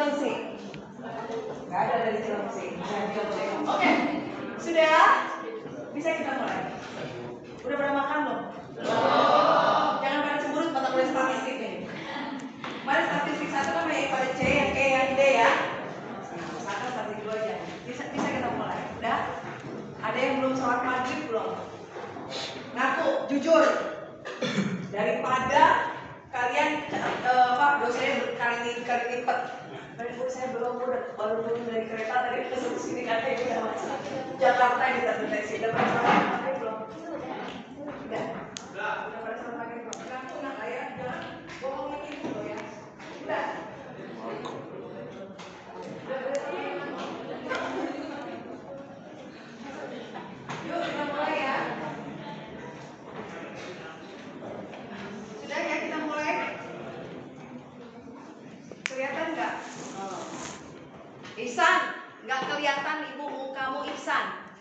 Cilengsi? Nggak ada dari Cilengsi. Oke, sudah? Bisa kita mulai? Udah pada makan belum? Jangan pada cemburut mata kuliah statistik nih. Mari statistik 1 kan banyak pada C, yang E, yang D ya. Misalkan statistik 2 aja. Bisa kita mulai. Udah? Ada yang belum sholat maghrib belum? Ngaku, jujur. Daripada kalian dosennya berkali lipat. Bu, saya baru turun dari kereta tadi kesini sini katanya udah masuk Jakarta yang terdeteksi. Udah pada sholat maghrib belum? Udah pada sholat maghrib belum? Ngaku nggak ya? Jangan bohongin ibu loh ya. Udah. Yuk kita mulai ya. Sudah ya, kita mulai. Kelihatan nggak? Ihsan, nggak kelihatan ibu mukamu Ihsan.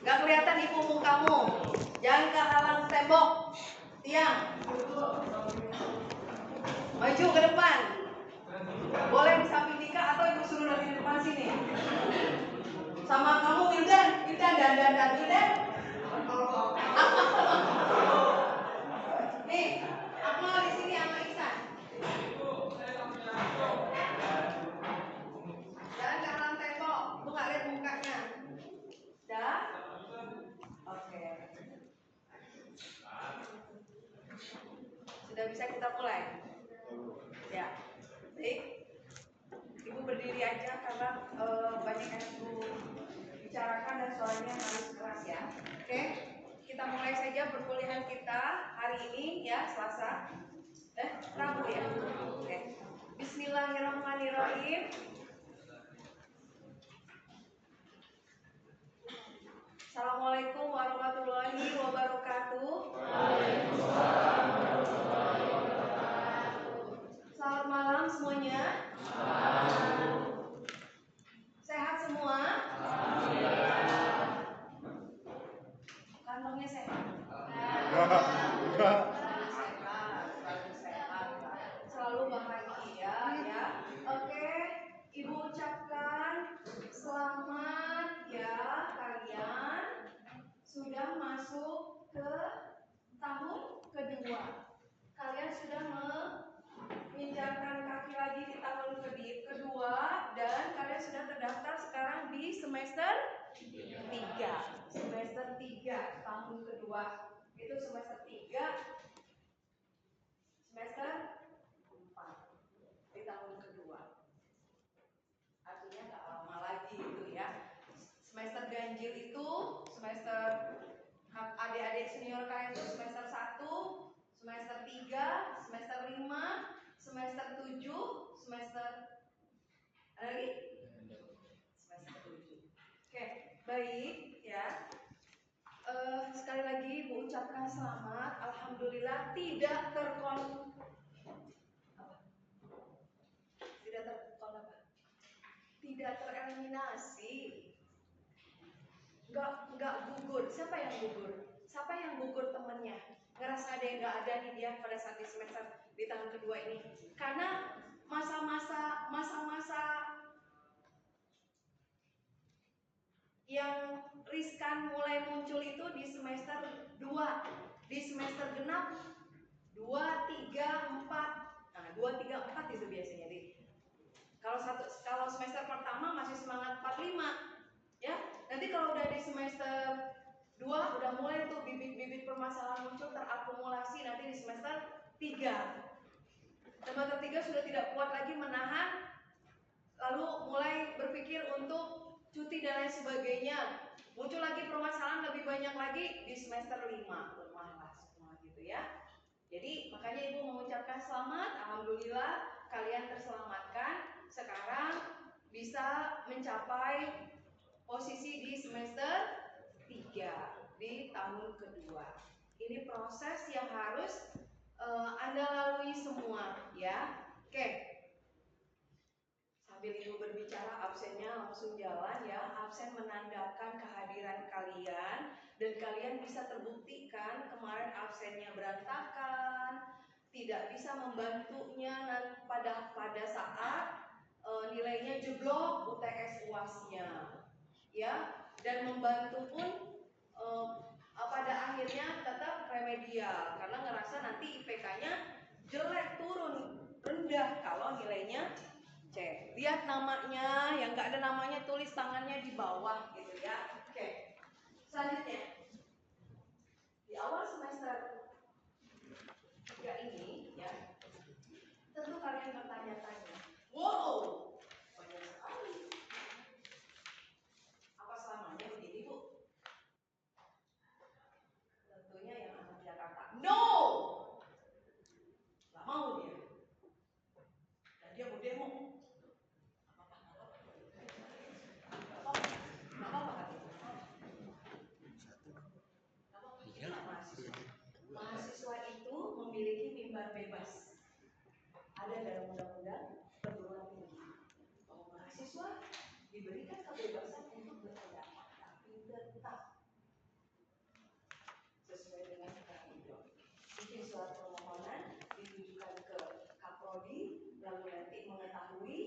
Nggak kelihatan ibu mukamu. Jangan kehalang tembok, tiang. Maju ke depan. Boleh di samping Dika atau ibu suruh nanti di depan sini. Sama kamu Wildan dan Wildan. Nih, Akmal di sini sama Ihsan. Jangan kehalang tembok, lu nggak lihat mukanya. Dah? Oke. Sudah bisa kita mulai? Ya. Baik. Ibu berdiri aja karena banyak yang ibu bicarakan dan suaranya harus keras ya. Oke. Kita mulai saja perkuliahan kita hari ini ya, Selasa. Rabu ya. Oke. Bismillahirrahmanirrahim. Assalamualaikum warahmatullahi wabarakatuh. Waalaikumsalam warahmatullahi wabarakatuh. Selamat malam semuanya. Sehat semua? Kantongnya sehat? Sehat. Selalu bahagia ya. Oke, Ibu ucapkan selamat ya kalian sudah masuk ke tahun kedua. Kalian sudah menginjakkan kaki lagi di tahun kedua dan kalian sudah terdaftar sekarang di semester 3. Semester 3 tahun kedua. Itu semester 3. Semester 4 di tahun kedua. Artinya nggak lama lagi itu ya. Semester ganjil itu semester adik-adik senior kalian itu semester 1, semester 3, semester 5, semester 7, semester ada lagi? Semester 7. Oke, baik ya. Sekali lagi Bu ucapkan selamat. Alhamdulillah tidak tidak tereliminasi. Enggak gugur. Siapa yang gugur? Siapa yang gugur temennya? Ngerasa ada yang nggak ada nih dia pada saat di semester di tahun kedua ini. Karena masa-masa yang riskan mulai muncul itu di semester 2, di semester genap 2, 3, 4. Nah, 2, 3, 4 itu biasanya di. Kalau semester pertama masih semangat 45, ya. Nanti kalau udah di semester 2 udah mulai tuh bibit-bibit permasalahan muncul terakumulasi nanti di semester 3. Semester 3 sudah tidak kuat lagi menahan, lalu mulai berpikir untuk cuti dan lain sebagainya. Muncul lagi permasalahan lebih banyak lagi di semester 5. Lemahlah semua gitu ya. Jadi makanya Ibu mengucapkan selamat. Alhamdulillah kalian terselamatkan. Sekarang bisa mencapai posisi di semester 3 di tahun kedua. Ini proses yang harus Anda lalui semua ya. Oke. Sambil Ibu berbicara, absennya langsung jalan ya. Absen menandakan kehadiran kalian dan kalian bisa terbuktikan kemarin absennya berantakan, tidak bisa membantunya pada pada saat nilainya jeblok UTS UAS-nya, ya, dan membantu pun pada akhirnya tetap remedial karena ngerasa nanti IPK-nya jelek, turun rendah kalau nilainya C. Lihat namanya, yang nggak ada namanya tulis tangannya di bawah gitu ya. Oke. Selanjutnya di awal semester 3 ini ya, tentu kalian bertanya-tanya, wow, banyak sekali. Apa selamanya begini, Bu? Tentunya yang anak Jakarta, no, nggak mau dia. Dan dia mau demo. Mahasiswa itu memiliki mimbar bebas. Ada dalam undang-undang perguruan tinggi. Bahwa mahasiswa diberikan kebebasan untuk berpendapat, tapi tetap sesuai dengan ketentuan. Bikin surat permohonan ditujukan ke Kaprodi, lalu nanti mengetahui,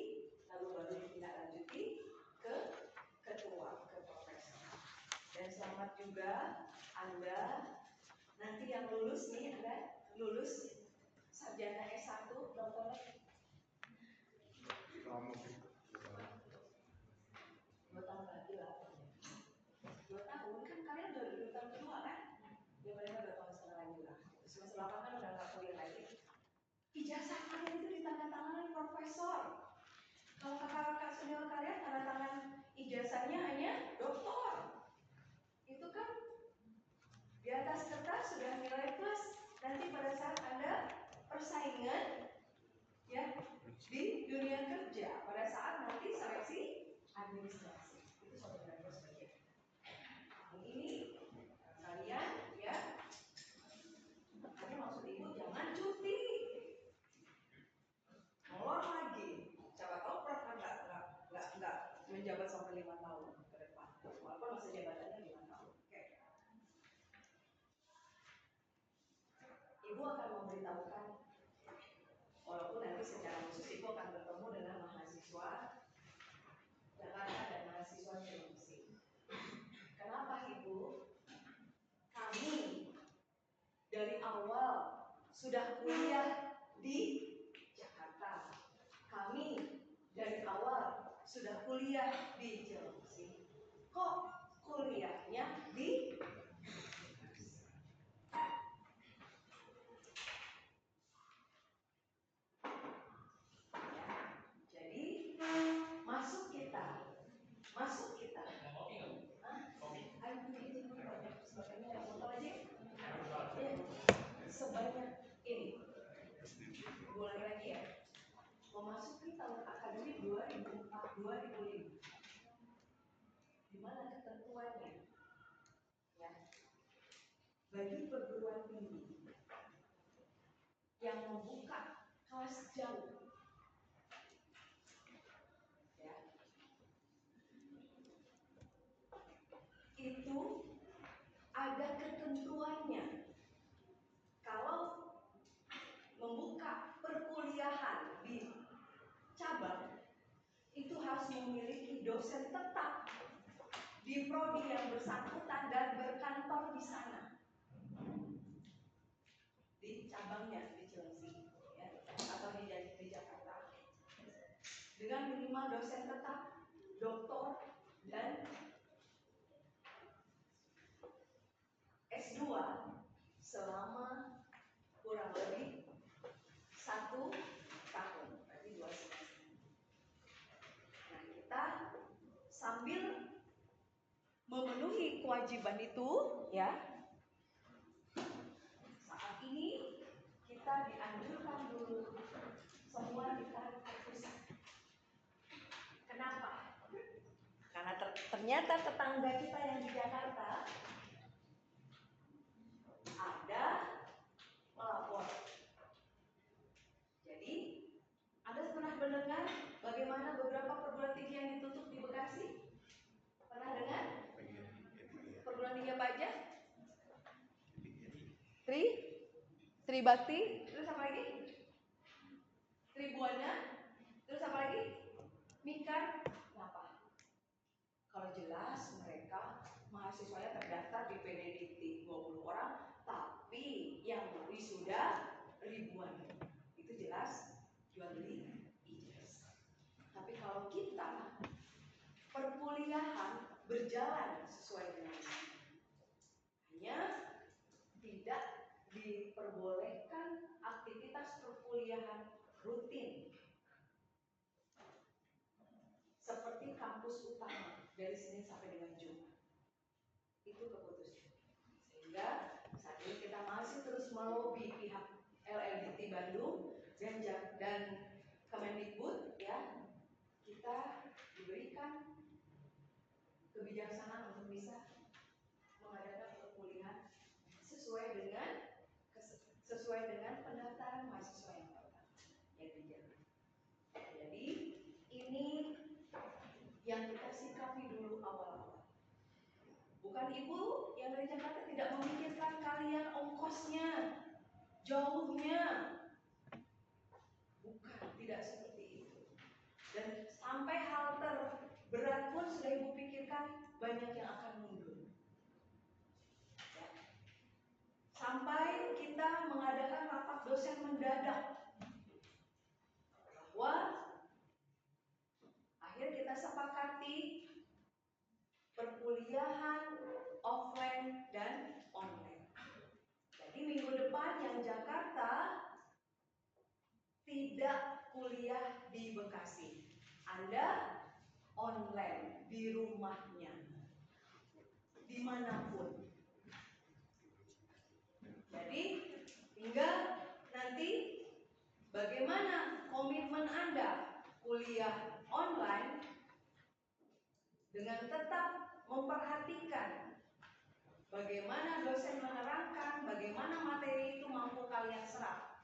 lalu baru ditindaklanjuti ke ketua, ke profesor. Dan selamat juga Anda nanti yang lulus nih, Anda lulus sarjana S1 dokter 2 tahun lagi lah. 2 tahun kan kalian udah 2 tahun kedua kan? Ya mereka 2 tahun setengah lagi lah. Semester 8 kan udah nggak kuliah lagi. Ijazah kalian itu ditandatangani profesor. Kalau kakak-kakak senior kalian tanda tangan ijazahnya hanya doktor. Itu kan di atas kertas sudah nilai plus. Nanti pada saat Anda persaingan ya di dunia kerja, pada saat nanti seleksi administrasi, itu sebenarnya sebagian. Ini kalian ya, makanya maksud ibu jangan cuti, molor lagi. Siapa tahu Prof nggak menjabat sampai 5 tahun ke depan, walaupun masa jabatannya 5 tahun. Oke. Ibu akan memberitahukan, walaupun nanti secara khusus ibu akan bertemu dengan mahasiswa Jakarta dan mahasiswa Cilengsi. Kenapa Ibu? Kami dari awal sudah kuliah di Jakarta. Kami dari awal sudah kuliah di Cilengsi. Kok kuliahnya di jadi masuk kita. Sebanyak ini. Ulangi lagi ya. Memasuki tahun akademik 2004-2005. Di mana ketentuannya? Ya. Bagi perguruan tinggi yang membuka kelas jauh, ya, itu ada ketentuannya. Kalau membuka perkuliahan di cabang, itu harus memiliki dosen tetap di prodi yang bersangkutan dan berkantor di sana, di cabangnya di Cilengsi ya, atau di Jakarta, dengan minimal dosen tetap, doktor dan S2 selama kurang lebih 1 tahun, berarti 2 semester. Nah, kita sambil memenuhi kewajiban itu, ya, saat ini kita dianjurkan dulu semua ditarik ke pusat. Kenapa? Karena ternyata tetangga kita yang di Jakarta ada melapor. Jadi, Anda pernah mendengar bagaimana beberapa perguruan tinggi yang ditutup di Bekasi? Pernah dengar? Perguruan tinggi apa aja? Tri Bakti, terus apa lagi? Tribuana, sudah ribuan. Itu jelas jual beli ijazah. Tapi kalau kita perkuliahan berjalan sesuai dengan hanya tidak diperbolehkan aktivitas perkuliahan rutin seperti kampus utama dari Senin sampai dengan Jumat. Itu keputusan. Sehingga saat ini kita masih terus melobi pihak LLDT Bandung dan Kemendikbud, ya, kita diberikan kebijaksanaan untuk bisa mengadakan perkuliahan sesuai dengan pendaftaran mahasiswa yang dijamin. Jadi ini yang kita sikapi dulu awal-awal. Bukan ibu yang dari Jakarta tidak memikirkan kalian ongkosnya, jauhnya. Bukan, tidak seperti itu. Dan sampai hal terberat pun sudah ibu pikirkan, banyak yang akan mundur. Ya. Sampai kita mengadakan rapat dosen mendadak, bahwa akhir kita sepakati perkuliahan offline dan online. Jadi minggu depan yang Jakarta tidak kuliah di Bekasi, Anda online di rumahnya, dimanapun. Jadi tinggal nanti bagaimana komitmen Anda kuliah online dengan tetap memperhatikan bagaimana dosen menerangkan, bagaimana materi itu mampu kalian serap.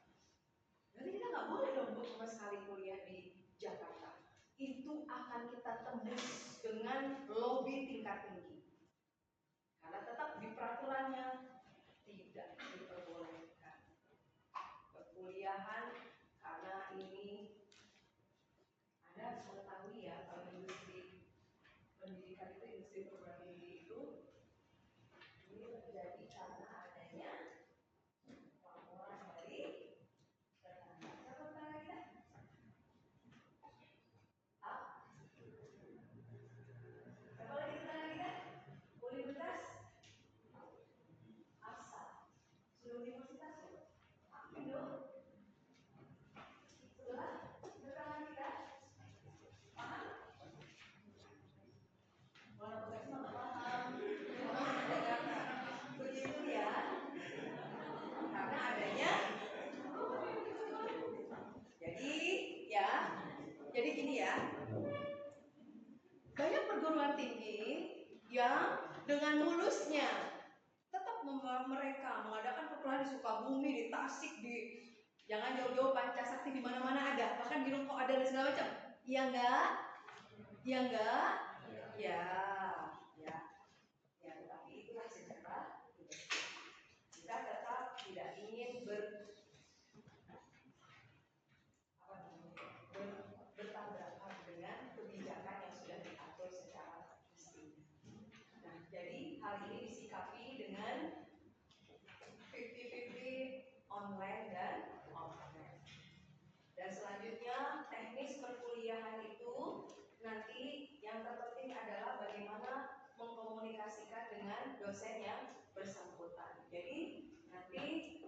Jadi kita nggak boleh dong Bu sama sekali kuliah di Jakarta. Itu akan kita tembus dengan lobby tingkat tinggi. Karena tetap di peraturannya tidak diperbolehkan perkuliahan, karena ini Anda harus mengetahui ya, kalau industri pendidikan itu, industri program tinggi itu ini terjadi karena adanya laporan dari tetangga. Siapa tetangga kita? Siapa lagi tetangga kita? Universitas asal. Sudah universitas ya? Indo. Sebelah tetangga kita. Paham? Kalau Bekasi mah nggak paham. Begitu ya. Karena adanya. Jadi gini ya. Banyak perguruan tinggi yang dengan mulusnya tetap mereka mengadakan perkuliahan di Sukabumi, di Tasik, di jangan jauh-jauh Pancasakti, di mana-mana ada, bahkan di Rungkok ada dan segala macam. Iya enggak? Iya enggak? Ya, tetapi itulah sejarah. Kita tetap tidak ingin bertabrakan dengan kebijakan yang sudah diatur secara mestinya. Nah, jadi hal ini disikapi dengan 50-50 online dan offline. Dan selanjutnya teknis perkuliahan itu nanti yang terpenting adalah bagaimana mengkomunikasikan dengan dosen yang bersangkutan. Jadi nanti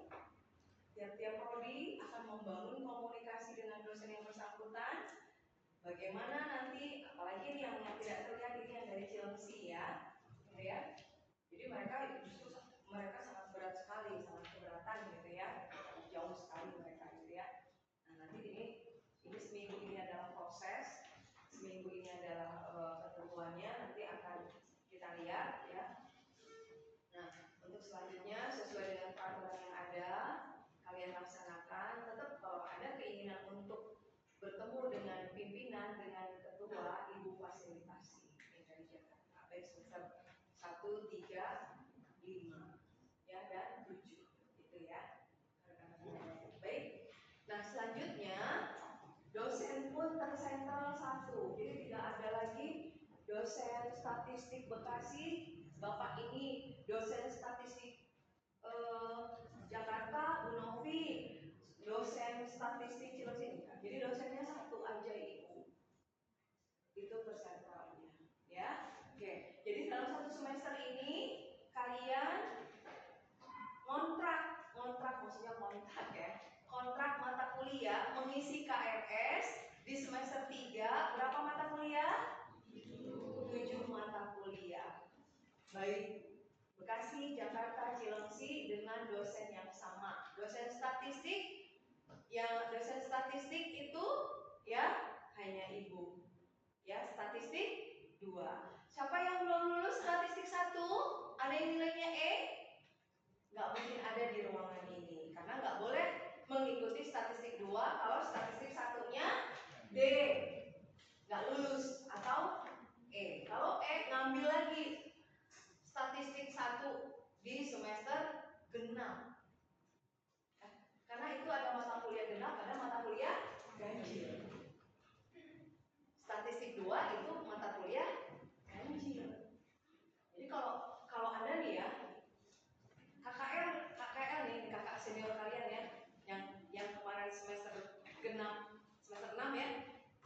tiap-tiap prodi akan membangun komunikasi dengan dosen yang bersangkutan. Bagaimana nanti, apalagi ini yang tidak terlihat ini yang dari Cilengsi ya, gitu ya. Jadi mereka justru sangat berat sekali, sangat keberatan gitu ya, jauh sekali mereka gitu ya. Nah nanti ini seminggu ini adalah proses, seminggu ini adalah ketentuannya, nanti akan kita lihat ya. Nah untuk selanjutnya sesuai dengan peraturan yang ada, kalian laksanakan. Tetap kalau ada keinginan untuk bertemu dengan pimpinan, dengan ketua, ibu fasilitasi yang dari Jakarta, baik semester 1, 3, 5 ya, dan 7 gitu ya. Baik. Nah selanjutnya dosen pun tersentral satu, jadi tidak ada lagi dosen statistik Bekasi, Bapak ini dosen statistik Jakarta, Bu Novi Jadi dosennya satu aja ibu. Itu persentalnya, ya. Oke. Jadi dalam satu semester ini kalian kontrak maksudnya kontrak ya. Kontrak mata kuliah mengisi KRS di semester 3 berapa mata kuliah? 7 mata kuliah. Baik. Bekasi, Jakarta, Cilengsi dengan dosen yang sama. Dosen statistik itu ya hanya ibu. Ya, statistik 2. Siapa yang belum lulus statistik 1? Ada yang nilainya E? Nggak mungkin ada di ruangan ini karena nggak boleh mengikuti statistik 2 kalau statistik 1-nya D. Nggak lulus atau E. Kalau E ngambil lagi statistik 1 di semester genap. Karena itu ada mata kuliah genap, ada mata kuliah ganjil. Statistik 2 itu mata kuliah ganjil. Jadi kalau Anda nih ya, KKL nih, kakak senior kalian ya, yang kemarin semester genap, semester 6 ya.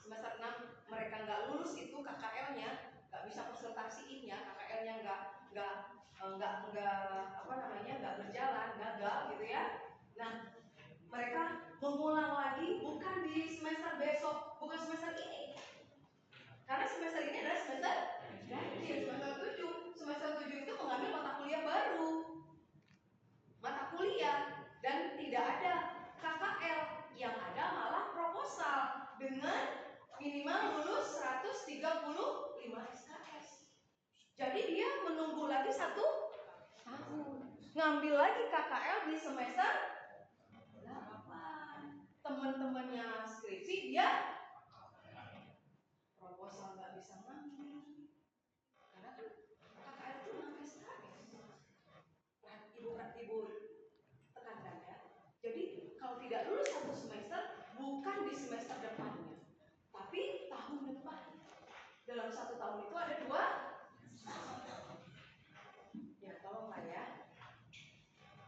Semester 6 mereka nggak lulus itu KKL-nya, nggak bisa presentasiinnya, KKL-nya nggak berjalan, gagal gitu ya. Nah, mereka mengulang lagi bukan di semester besok, bukan semester ini. Karena semester ini adalah semester ganjil, semester 7. Semester 7 itu mengambil mata kuliah baru. Mata kuliah dan tidak ada KKL, yang ada malah proposal dengan minimal lulus 135 SKS. Jadi dia menunggu lagi 1 tahun. Ngambil lagi KKL di semester 8. Teman-temannya skripsi dia proposal nggak bisa ngambil. Karena kan KKL itu 6 SKS. Ibu tekankan ya. Jadi kalau tidak lulus 1 semester bukan di semester depannya, tapi tahun depan. Dalam 1 tahun itu ada 2. Ya tolonglah ya.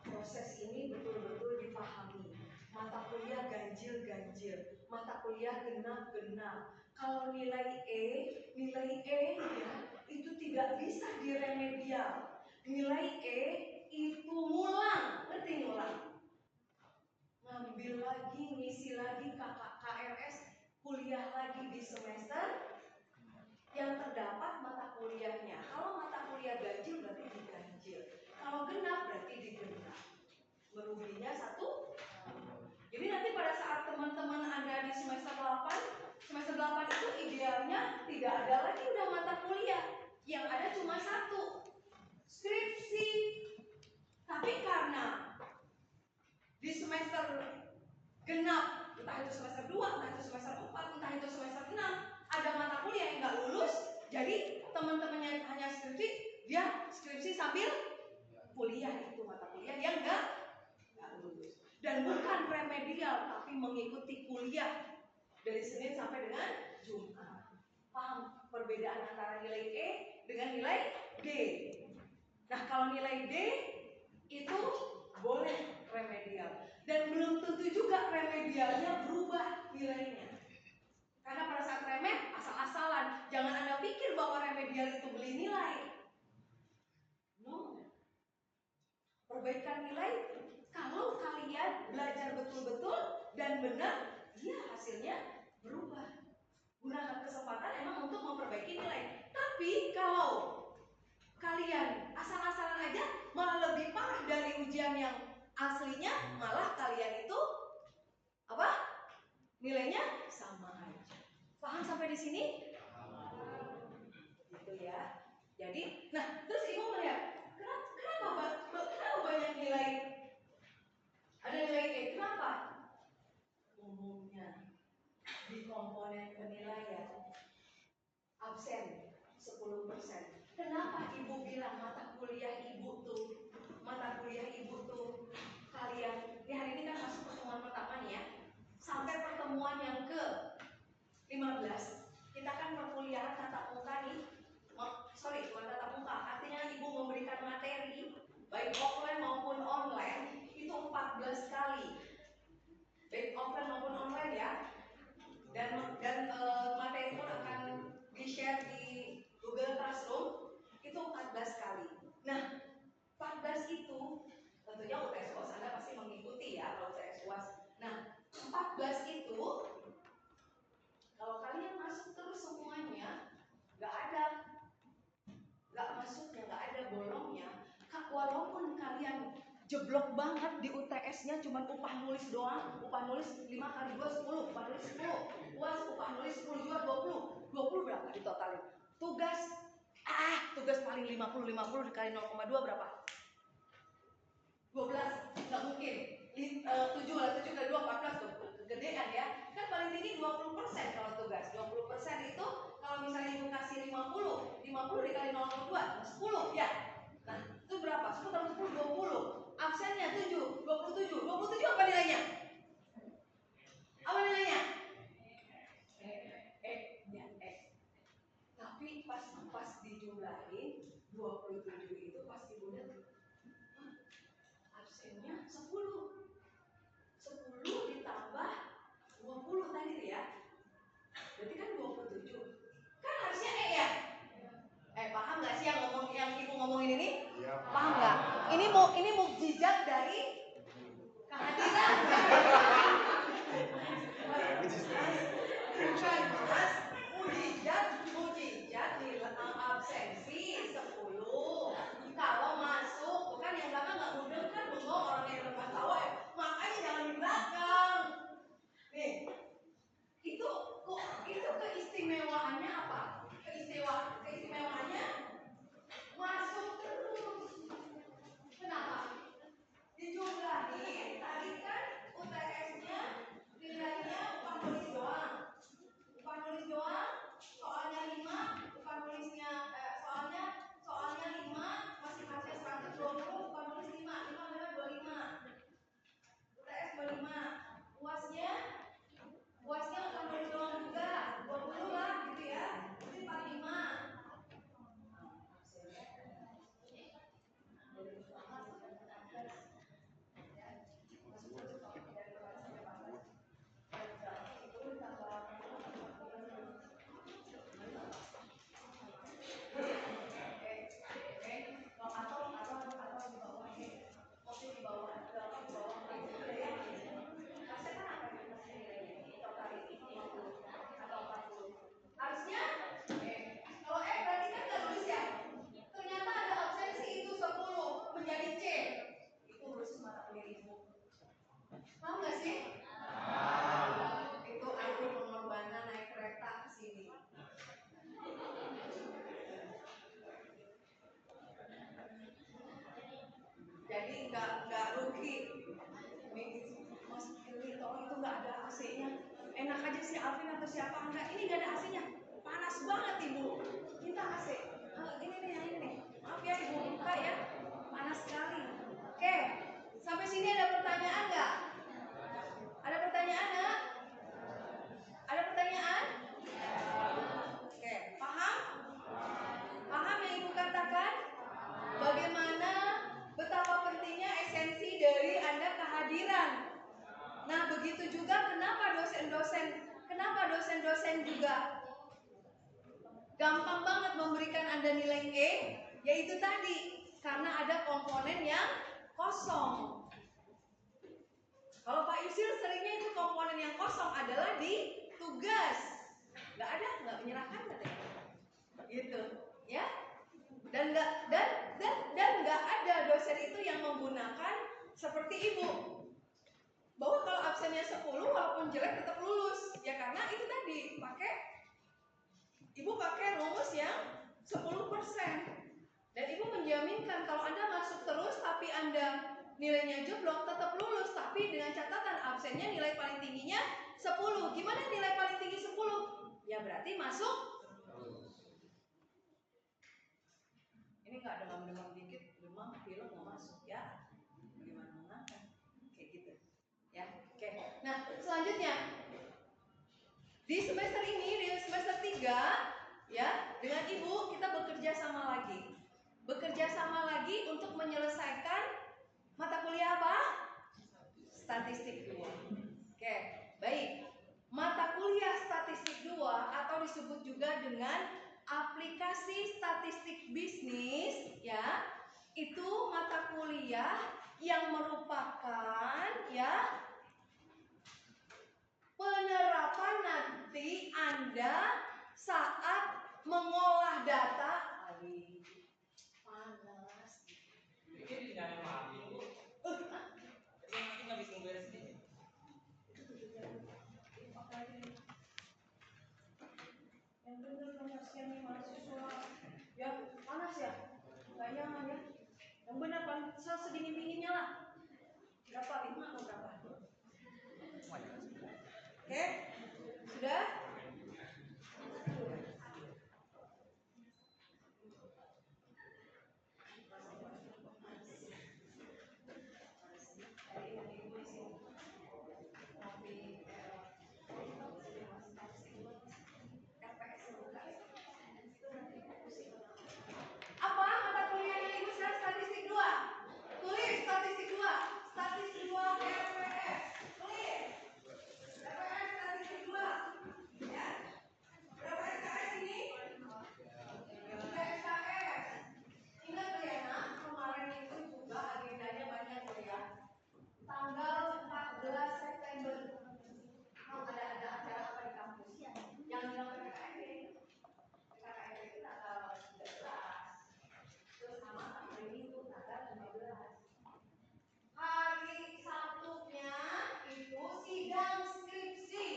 Proses ini betul-betul dipahami. Mata kuliah ganjil, mata kuliah genap. Kalau nilai E ya, itu tidak bisa diremedial. Nilai E itu ngulang, ngerti ngulang? Ngambil lagi, ngisi lagi KRS, kuliah lagi di semester yang terdapat mata kuliahnya. Kalau mata kuliah ganjil berarti diganjil. Kalau genap berarti digenap. Meruginya 1. Jadi nanti pada saat teman-teman Anda di semester 8 itu idealnya tidak ada lagi udah mata kuliah. Yang ada cuma 1, skripsi. Tapi karena di semester genap, entah itu semester 2, entah itu semester 4, entah itu semester 6, ada mata kuliah yang nggak lulus, jadi teman-temannya hanya skripsi, dia skripsi sambil kuliah, itu mata kuliah yang nggak lulus. Dan bukan remedial, tapi mengikuti kuliah dari Senin sampai dengan Jumat. Paham perbedaan antara nilai E dengan nilai D? Nah, kalau nilai D itu boleh remedial, dan belum tentu juga remedialnya berubah nilainya. Karena pada saat remed asal-asalan, jangan Anda pikir bahwa remedial itu beli nilai. No. Perbaikan nilai kalau kalian belajar betul-betul dan benar, dia hasilnya berubah. Gunakan kesempatan emang untuk memperbaiki nilai. Tapi kalau kalian asal-asalan aja, malah lebih parah dari ujian yang aslinya, malah kalian itu apa? Nilainya sama aja. Paham sampai di sini? Gitu ya. Jadi, nah terus ibu melihat kenapa banyak nilai? Ada nilai E, kenapa? Umumnya di komponen penilaian absen 10%. Kenapa ibu bilang mata kuliah ibu tuh kalian di hari ini kan masuk pertemuan pertama nih ya, sampai pertemuan yang ke 15 kita kan perkuliahan tatap muka nih. Bukan tatap muka, artinya ibu memberikan materi baik offline maupun online itu 14 kali, baik offline maupun online ya. jeblok banget di UTS-nya cuma upah nulis doang. Upah nulis 5 kali 2 10, upah nulis 10. UAS upah nulis 10 juga 20. 20 berapa ditotalin? Tugas paling 50 dikali 0,2 berapa? 12. Enggak mungkin. 7 lah, 7 kali 2 14 kegedean ya. Kan paling tinggi 20% kalau tugas. 20% itu kalau misalnya ibu kasih 50 dikali 0,2 10 ya. Nah, itu berapa? 10 tambah 10 20. Absennya 7, 27. 27 apa nilainya? Apa nilainya? Tapi pas dijumlahin 27 itu pas ibu lihat absennya 10 ditambah 20 tadi ya. Berarti kan 27. Kan harusnya ya. Paham nggak sih yang ibu ngomongin ini? Ya, paham nggak? Ini mukjizat dari kehadiran. Bukan mas, mukjizat di absensi 10. Kalau masuk, bukan yang belakang nggak mudeng kan, bengong orang yang depan tahu ya. Makanya jangan di belakang. Nih, itu keistimewaannya apa? Keistimewaannya masuk terus. Kenapa? Dijumlahin tadi kan UTS-nya nilainya upah nulis doang. Soalnya 5, upah nulisnya soalnya 5 masing-masing 120, upah nulis 5 UTS 25. UASnya upah nulis doang juga 20 lah gitu ya. Jadi 45. Tahu nggak sih? Itu aku pengorbanan naik kereta ke sini. Jadi nggak rugi. Mas Kili, tolong itu nggak ada AC-nya. Enak aja si Alvin atau siapa enggak? Ini nggak ada AC-nya. Panas banget ibu. Kita AC. Ini nih yang ini nih. Maaf ya ibu buka ya. Panas sekali. Oke. Sampai sini ada pertanyaan nggak? Ada pertanyaan nggak? Ada pertanyaan? Oke, paham? Paham yang ibu katakan? Bagaimana betapa pentingnya esensi dari Anda kehadiran. Nah, begitu juga kenapa dosen-dosen juga gampang banget memberikan Anda nilai E, yaitu tadi karena ada komponen yang kosong. Kalau Pak Yusil seringnya itu komponen yang kosong adalah di tugas. Nggak menyerahkan katanya. Gitu, ya. Dan nggak ada dosen itu yang menggunakan seperti ibu. Bahwa kalau absennya 10 walaupun jelek tetap lulus. Ya karena itu tadi ibu pakai rumus yang 10%. Dan ibu menjaminkan kalau Anda masuk terus tapi Anda nilainya jeblok tetap lulus, tapi dengan catatan absennya nilai paling tingginya 10. Gimana nilai paling tinggi 10? Ya berarti masuk. Ini nggak demam-demam dikit, demam pilek nggak masuk ya. Gimana kan? Kayak gitu. Ya, oke. Nah, selanjutnya di semester ini, di semester 3 ya, dengan ibu kita bekerja sama lagi untuk menyelesaikan mata kuliah apa? Statistik 2. Oke, baik. Mata kuliah statistik 2 atau disebut juga dengan aplikasi statistik bisnis ya, itu mata kuliah yang merupakan ya penerapan nanti Anda saat mengolah data. Panas. kasihan nih mahasiswa. Ya, panas ya? Nggak nyaman ya? Yang benar paling sedingin-dinginnya lah. Berapa? 5 atau berapa? Oke? Sudah? Apa mata kuliah yang ibu sekarang statistik 2? Tulis statistik 2. Statistik 2 RPS. Tulis. RPS statistik 2. Ya. Berapa SKS ini? 3 SKS. Ingat tuh ya, nak, kemarin itu juga agendanya banyak tuh ya. Tanggal 14 September. Ada acara apa di kampus? Yang bilang PKKMB. PKKMB itu tanggal 13. Terus sama hari Minggu tanggal 15. Hari Sabtunya itu sidang skripsi.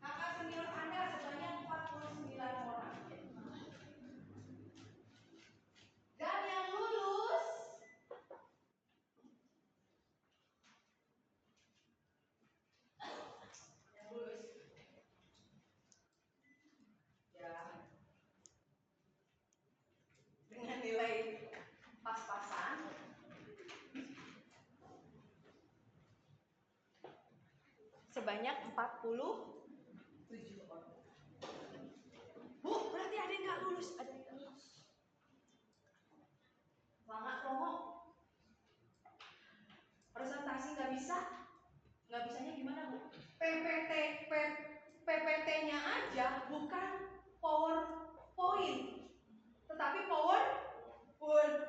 Kakak senior Anda sebanyak 49 orang. Dan yang lulus ya dengan nilai pas-pasan sebanyak 47 orang. Bu, berarti ada yang nggak lulus? Ada yang nggak lulus. Semangat promo. Presentasi nggak bisa? Nggak bisanya gimana, Bu? PPT-nya aja bukan PowerPoint, tetapi PowerPoint.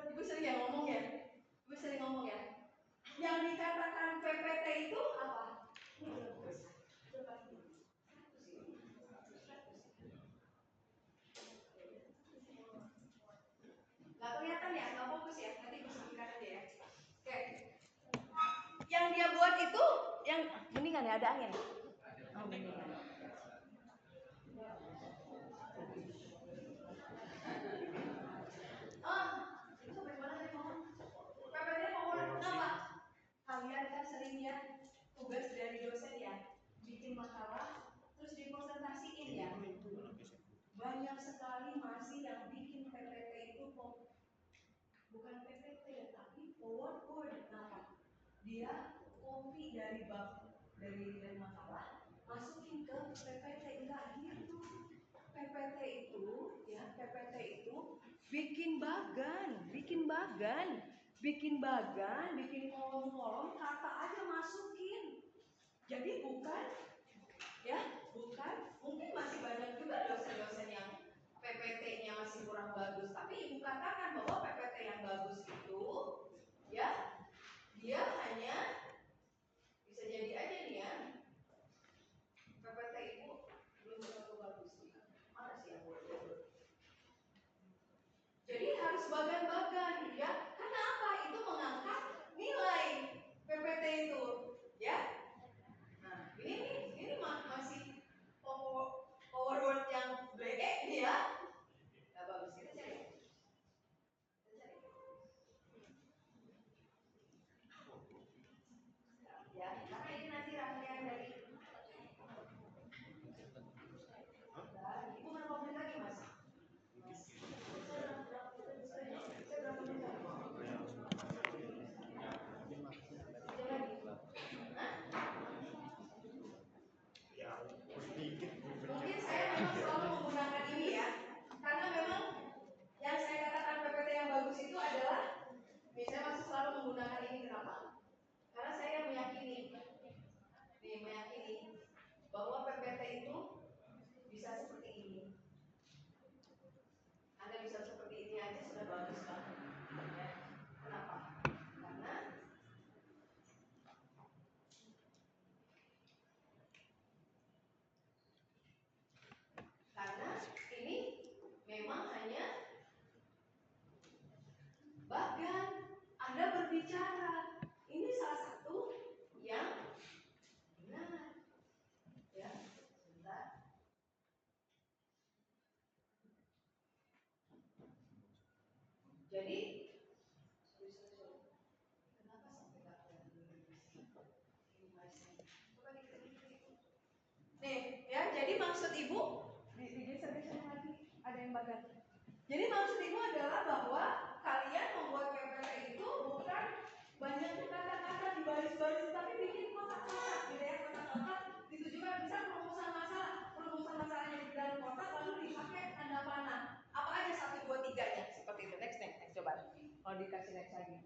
Ibu sering ya ngomong ya? Ibu sering ngomong ya? Yang dikatakan PPT itu apa? Nggak kelihatan ya? Nggak fokus ya? Nanti ibu sampaikan aja ya. Oke. Yang dia buat itu, yang mendingan ya, ada angin. Oh, mendingan. Itu bagaimana tadi ngomong? PPT PowerPoint kenapa? Kalian kan sering ya tugas dari dosen ya, bikin makalah, terus dipresentasiin ya. Banyak sekali masih yang bikin PPT itu bukan PPT ya, tapi PowerPoint. Kenapa? Dia copy dari makalah, masukin ke PPT. Enggak gitu. PPT itu bikin bagan, bikin kolom-kolom, kata aja masukin. Jadi bukan, mungkin masih banyak juga dosen-dosen yang PPT-nya masih kurang bagus, tapi ibu katakan bahwa PPT yang bagus itu, ya, dia hanya bisa jadi aja nih ya, PPT itu belum terlalu bagus. Mana sih yang boleh? Jadi harus bagan-bagan, ya. Karena apa? Itu mengangkat nilai PPT itu, ya. Nah, ini masih PowerPoint yang BE nih ya. Nggak bagus, kita cari. Jadi kenapa sampai nggak ada nih ya, jadi maksud ibu digeser-geser lagi, ada yang bagat. Jadi maksud ibu adalah bahwa kalian membuat PPT itu bukan banyaknya kata-kata di baris-baris, tapi bikin kotak-kotak gitu ya, kotak-kotak ditujukan bisa perumusan masalahnya di dalam kotak lalu dipakai tanda panah. Apa aja 1, 2, 3-nya seperti itu. Next coba. Kalau dikasih next lagi.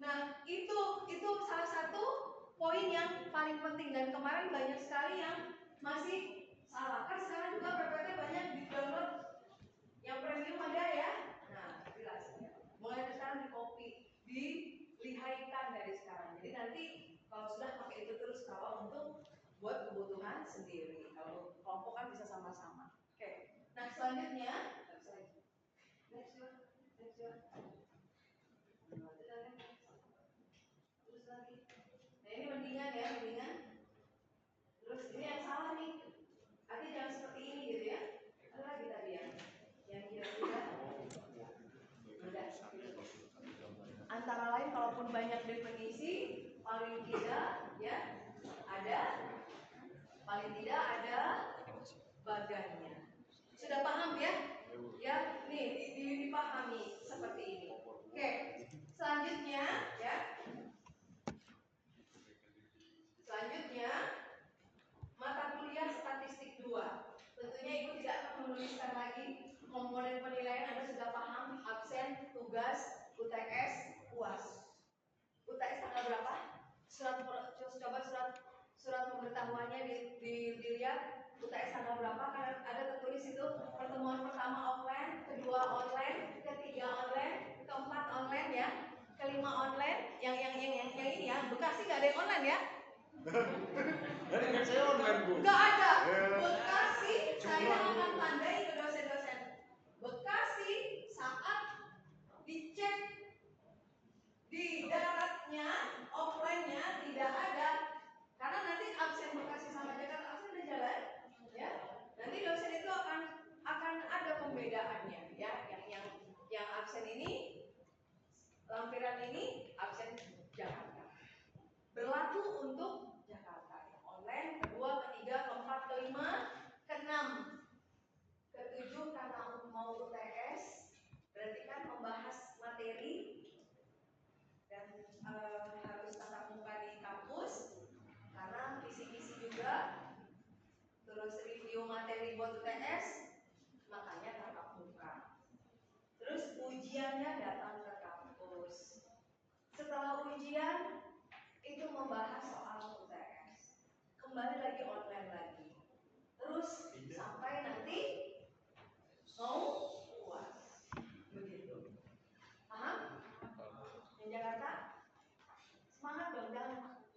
Nah, itu salah satu poin yang paling penting, dan kemarin banyak sekali yang masih salah. Kan sekarang juga PPT banyak di download yang premium ada ya. Nah, jelas ya. Mulai dari sekarang di copy, dilihaikan dari sekarang. Jadi nanti kalau sudah pakai itu terus, kalau untuk buat kebutuhan sendiri. Kalau kelompok kan bisa sama-sama. Oke. Nah, selanjutnya next terus lagi. Nah, ini mendingan ya, mendingan. Terus ini yang salah nih. Artinya jangan seperti ini gitu ya. Ada lagi tadi ya. Yang kira-kira udah. Antara lain kalaupun banyak definisi, paling tidak ya ada bagannya. Sudah paham ya? Ya, nih dipahami seperti ini. Oke, selanjutnya ya. Selanjutnya mata kuliah statistik 2. Tentunya ibu tidak akan menuliskan lagi komponen penilaian, Anda sudah paham, absen, tugas, UTS, UAS. UTS tanggal berapa? Surat pemberitahuannya dilihat UTS tanggal berapa, karena ada tertulis itu pertemuan pertama offline, kedua online, ketiga online, keempat online ya, kelima online, yang ini ya, Bekasi nggak ada yang online ya? Saya online Bu. Nggak ada. Bekasi saya akan tandai ke dosen-dosen. Bekasi saat dicek di daratnya, offline-nya tidak ada, karena nanti absen Bekasi sama Jakarta absen udah jalan, ya. Nanti dosen itu akan ada pembedaannya, ya. Yang absen ini, lampiran ini absen Jakarta. Berlaku untuk Jakarta. Online, kedua, ketiga, keempat, kelima, keenam, ketujuh karena mau UTS, berarti kan membahas materi dan harus tatap muka di kampus, karena kisi-kisi juga, terus review materi buat UTS, makanya tatap muka. Terus ujiannya datang ke kampus. Setelah ujian itu membahas soal UTS, kembali lagi online lagi, terus sampai nanti mau UAS, begitu. Paham? Yang Jakarta semangat dong,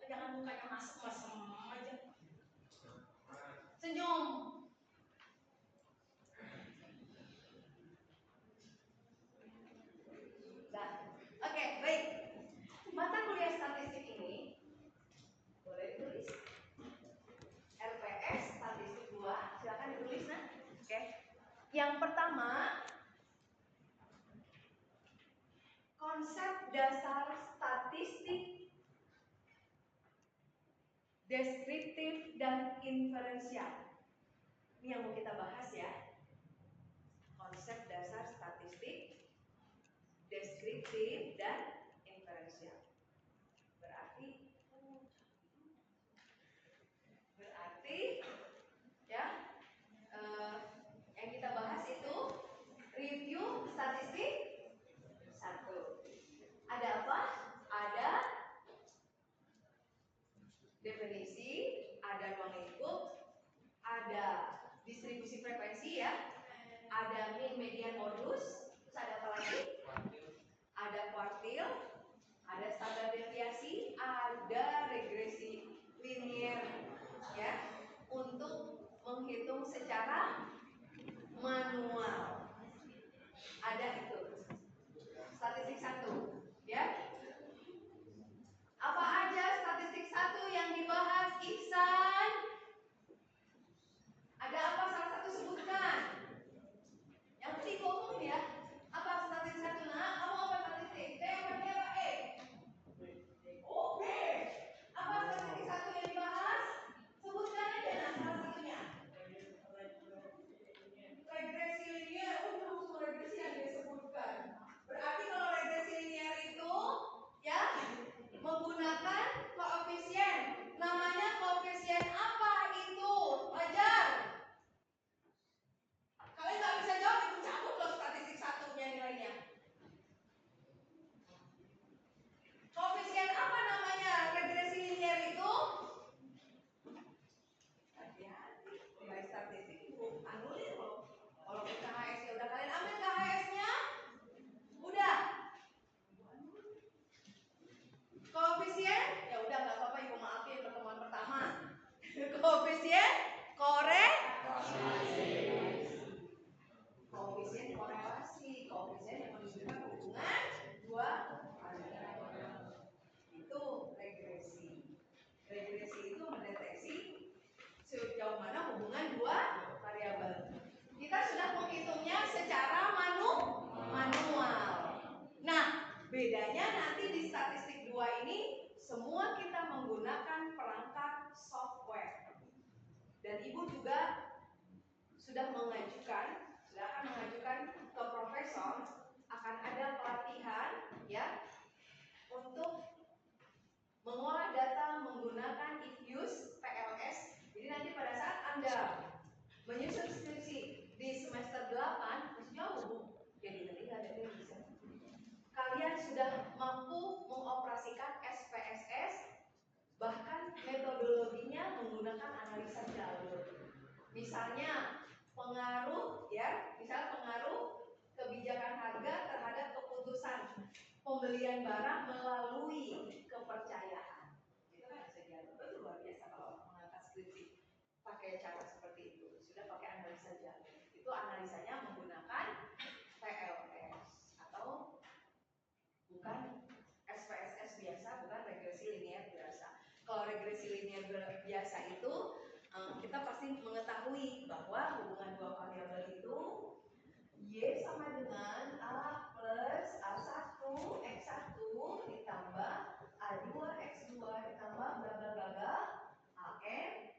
jangan mukanya masem-masem aja, senyum. Nah, oke, baik. Mata kuliah statistik ini boleh ditulis RPS statistik 2, silakan ditulis. Nah, oke. Yang pertama, konsep dasar statistik deskriptif dan inferensial. Ini yang mau kita bahas ya. Konsep dasar statistik deskriptif dan inferensial. Berarti ya, yang kita bahas itu review statistik 1. Ada apa? Ada definisi, ada ruang lingkup, ada distribusi frekuensi ya, ada mean, median, modus, terus ada apa lagi? Ada kuartil, ada standar deviasi, ada regresi linier ya, untuk menghitung secara manual. Ada itu statistik 1 ya. Apa aja statistik 1 yang dibahas, Ihsan? Ada apa? Salah satu sebutkan. Yang penting ngomong Anda menyusun skripsi di semester 8 masih jauh, Bu. Jadi nanti nggak ada bisa. Kalian sudah mampu mengoperasikan SPSS, bahkan metodologinya menggunakan analisa jalur. Misalnya pengaruh, ya, misal pengaruh kebijakan harga terhadap keputusan pembelian barang melalui kepercayaan. Itu kan analisa jalur. Itu luar biasa kalau mengangkat skripsi pakai cara seperti itu. Sudah pakai analisa jalur. Itu analisanya menggunakan PLS atau bukan SPSS biasa, bukan regresi linear biasa. Kalau regresi linear biasa itu kita pasti mengetahui bahwa hubungan dua variabel itu Y sama dengan A plus A1 X1 ditambah A2 X2 ditambah bla bla bla bla AN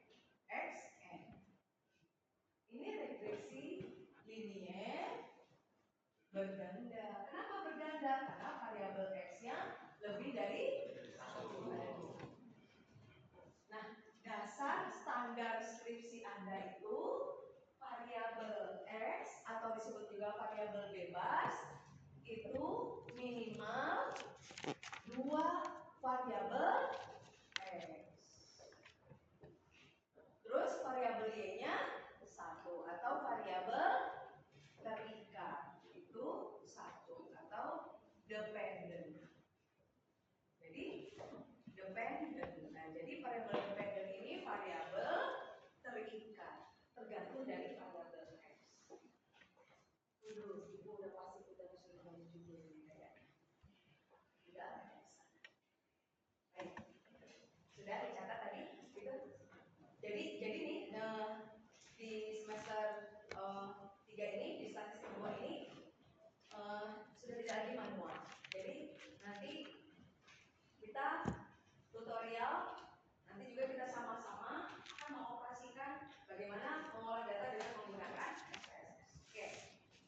XN. Ini regresi linear berganda. Kenapa berganda? Karena variabel X-nya lebih dari 1. Nah, dasar standar skripsi Anda itu variabel X atau disebut juga variabel bebas itu minimal 2 variabel X. Terus variabel Y-nya 1 atau variabel terikat itu 1 atau dependent. Jadi dependent. Nah, jadi variabel dependent ini variabel terikat, tergantung dari variabel X. Ibu udah pasti kita sudah menunjukkan ini ya. Sudah. Baik. Sudah dicatat tadi gitu. Jadi nih di semester 3 ini, di statistik 2 ini sudah tidak lagi manual. Jadi nanti kita tutorial, nanti juga kita sama-sama akan mengoperasikan bagaimana mengolah data dengan menggunakan SPSS. Oke,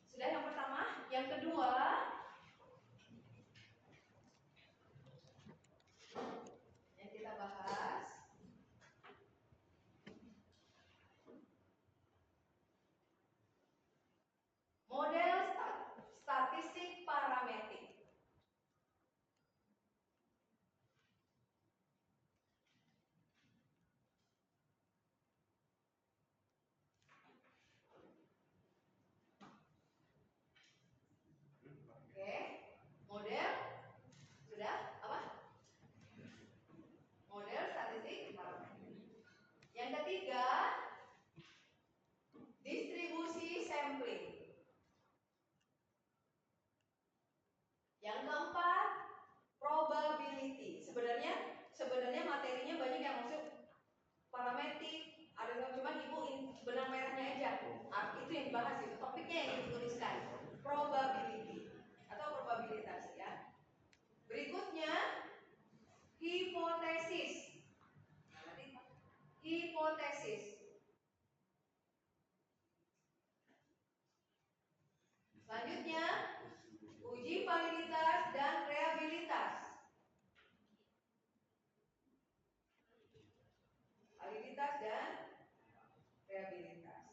sudah yang pertama. Yang kedua, yang kita bahas model statistik parametrik. Oke, model sudah apa? Model statistik parametrik. Yang ketiga, distribusi sampling. Yang keempat, probability. Sebenarnya materinya banyak yang masuk parametrik, ada yang cuma ibu benang merahnya aja. Itu yang dibahas, itu topiknya yang dituliskan. Probability atau probabilitas ya. Berikutnya hipotesis. Hipotesis. Selanjutnya uji validitas dan reabilitas. Validitas dan reabilitas.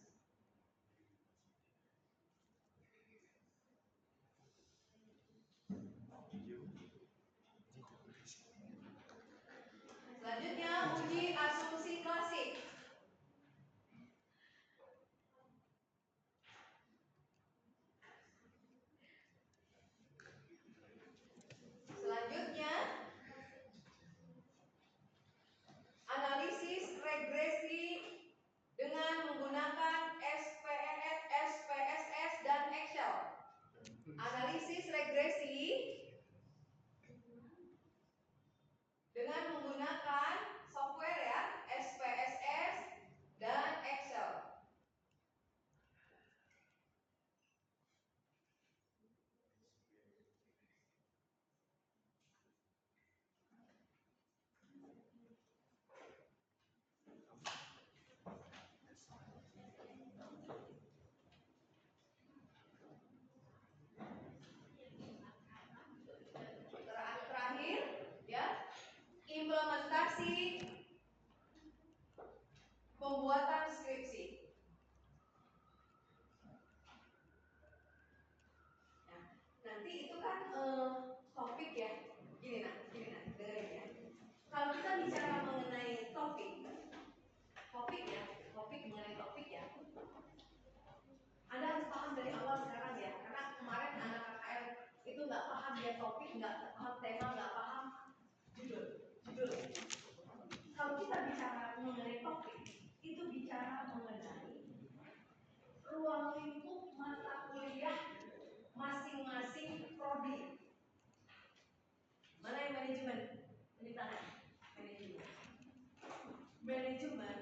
Selanjutnya uji asumsi klasik. Selanjutnya analisis regresi mengenai topik ya. Anda harus paham dari awal sekarang ya, karena kemarin anak KKR itu nggak paham dia topik, nggak paham tema, nggak paham judul. Kalau kita bicara mengenai topik, itu bicara mengenai ruang lingkup mata kuliah masing-masing prodi. Mana yang manajemen? Ini tangan. Manajemen,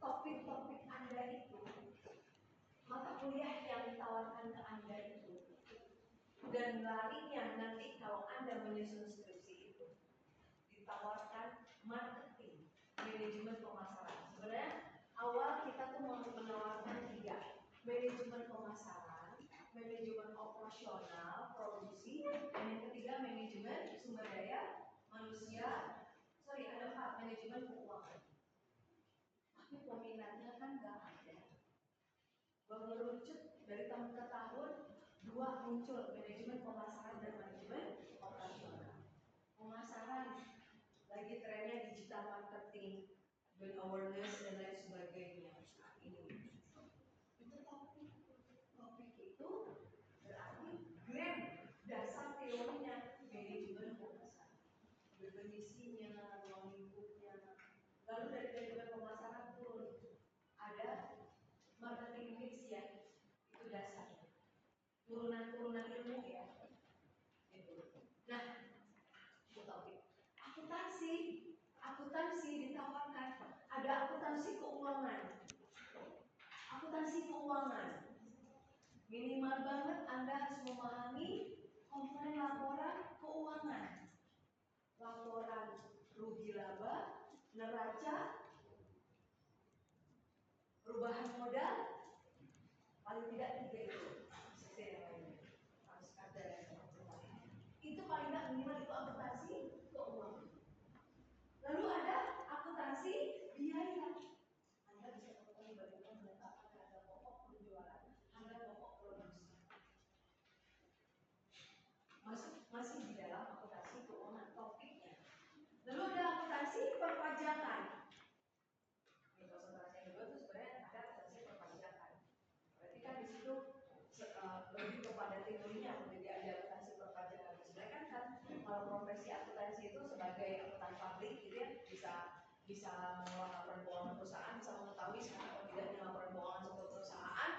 topik-topik Anda itu, mata kuliah yang ditawarkan ke Anda itu, dan larinya nanti kalau Anda menyusun skripsi itu, ditawarkan marketing, manajemen pemasaran. Sebenarnya awal kita tuh mau menawarkan 3, manajemen pemasaran, manajemen operasional, produksi, dan yang ketiga manajemen sumber daya manusia. Ada 4, manajemen keuangan. Tapi peminatnya kan nggak ada. Mengerucut dari tahun ke tahun, 2 muncul, manajemen pemasaran dan manajemen operasional. Pemasaran lagi trennya digital marketing, brand awareness dan lain sebagainya. Ini itu topik itu berarti grand dasar teorinya manajemen pemasaran, definisinya, ruang lingkupnya. Lalu dari manajemen pemasaran turun ada marketing mix ya, itu dasarnya. Turunan ilmu ya. Itu. Nah, itu topik. Akuntansi ditawarkan. Ada akuntansi keuangan. Minimal banget Anda harus memahami komponen laporan keuangan. Laporan rugi laba, neraca, perubahan modal, paling tidak 3 itu. Harus ada. Itu paling tidak minimal itu akuntansi keuangan. Lalu ada akuntansi biaya. Anda bisa mengetahui bagaimana menetapkan harga pokok penjualan, harga pokok produksi. Masih di dalam akuntansi keuangan topiknya. Lalu ada akuntansi perpajakan. Ini konsentrasi yang kedua itu sebenarnya ada akuntansi perpajakan. Berarti kan di situ lebih kepada teorinya, menjadi ada akuntansi perpajakan. Sebenarnya kan kalau profesi akuntansi itu sebagai akuntan publik gitu ya, bisa mengelola laporan keuangan perusahaan, bisa mengetahui sekarang atau tidaknya laporan keuangan suatu perusahaan,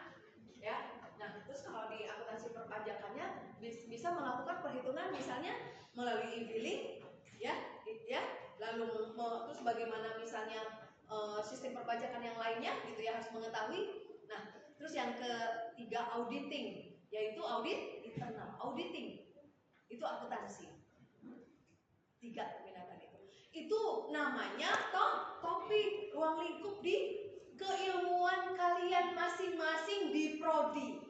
ya. Nah, terus kalau di akuntansi perpajakannya bisa melakukan perhitungan misalnya melalui e-billing, ya. Lalu terus bagaimana misalnya sistem perpajakan yang lainnya, gitu ya, harus mengetahui. Nah, terus yang ketiga auditing, yaitu audit internal, auditing itu akuntansi. 3 peminatan itu. Itu namanya topik ruang lingkup di keilmuan kalian masing-masing di prodi.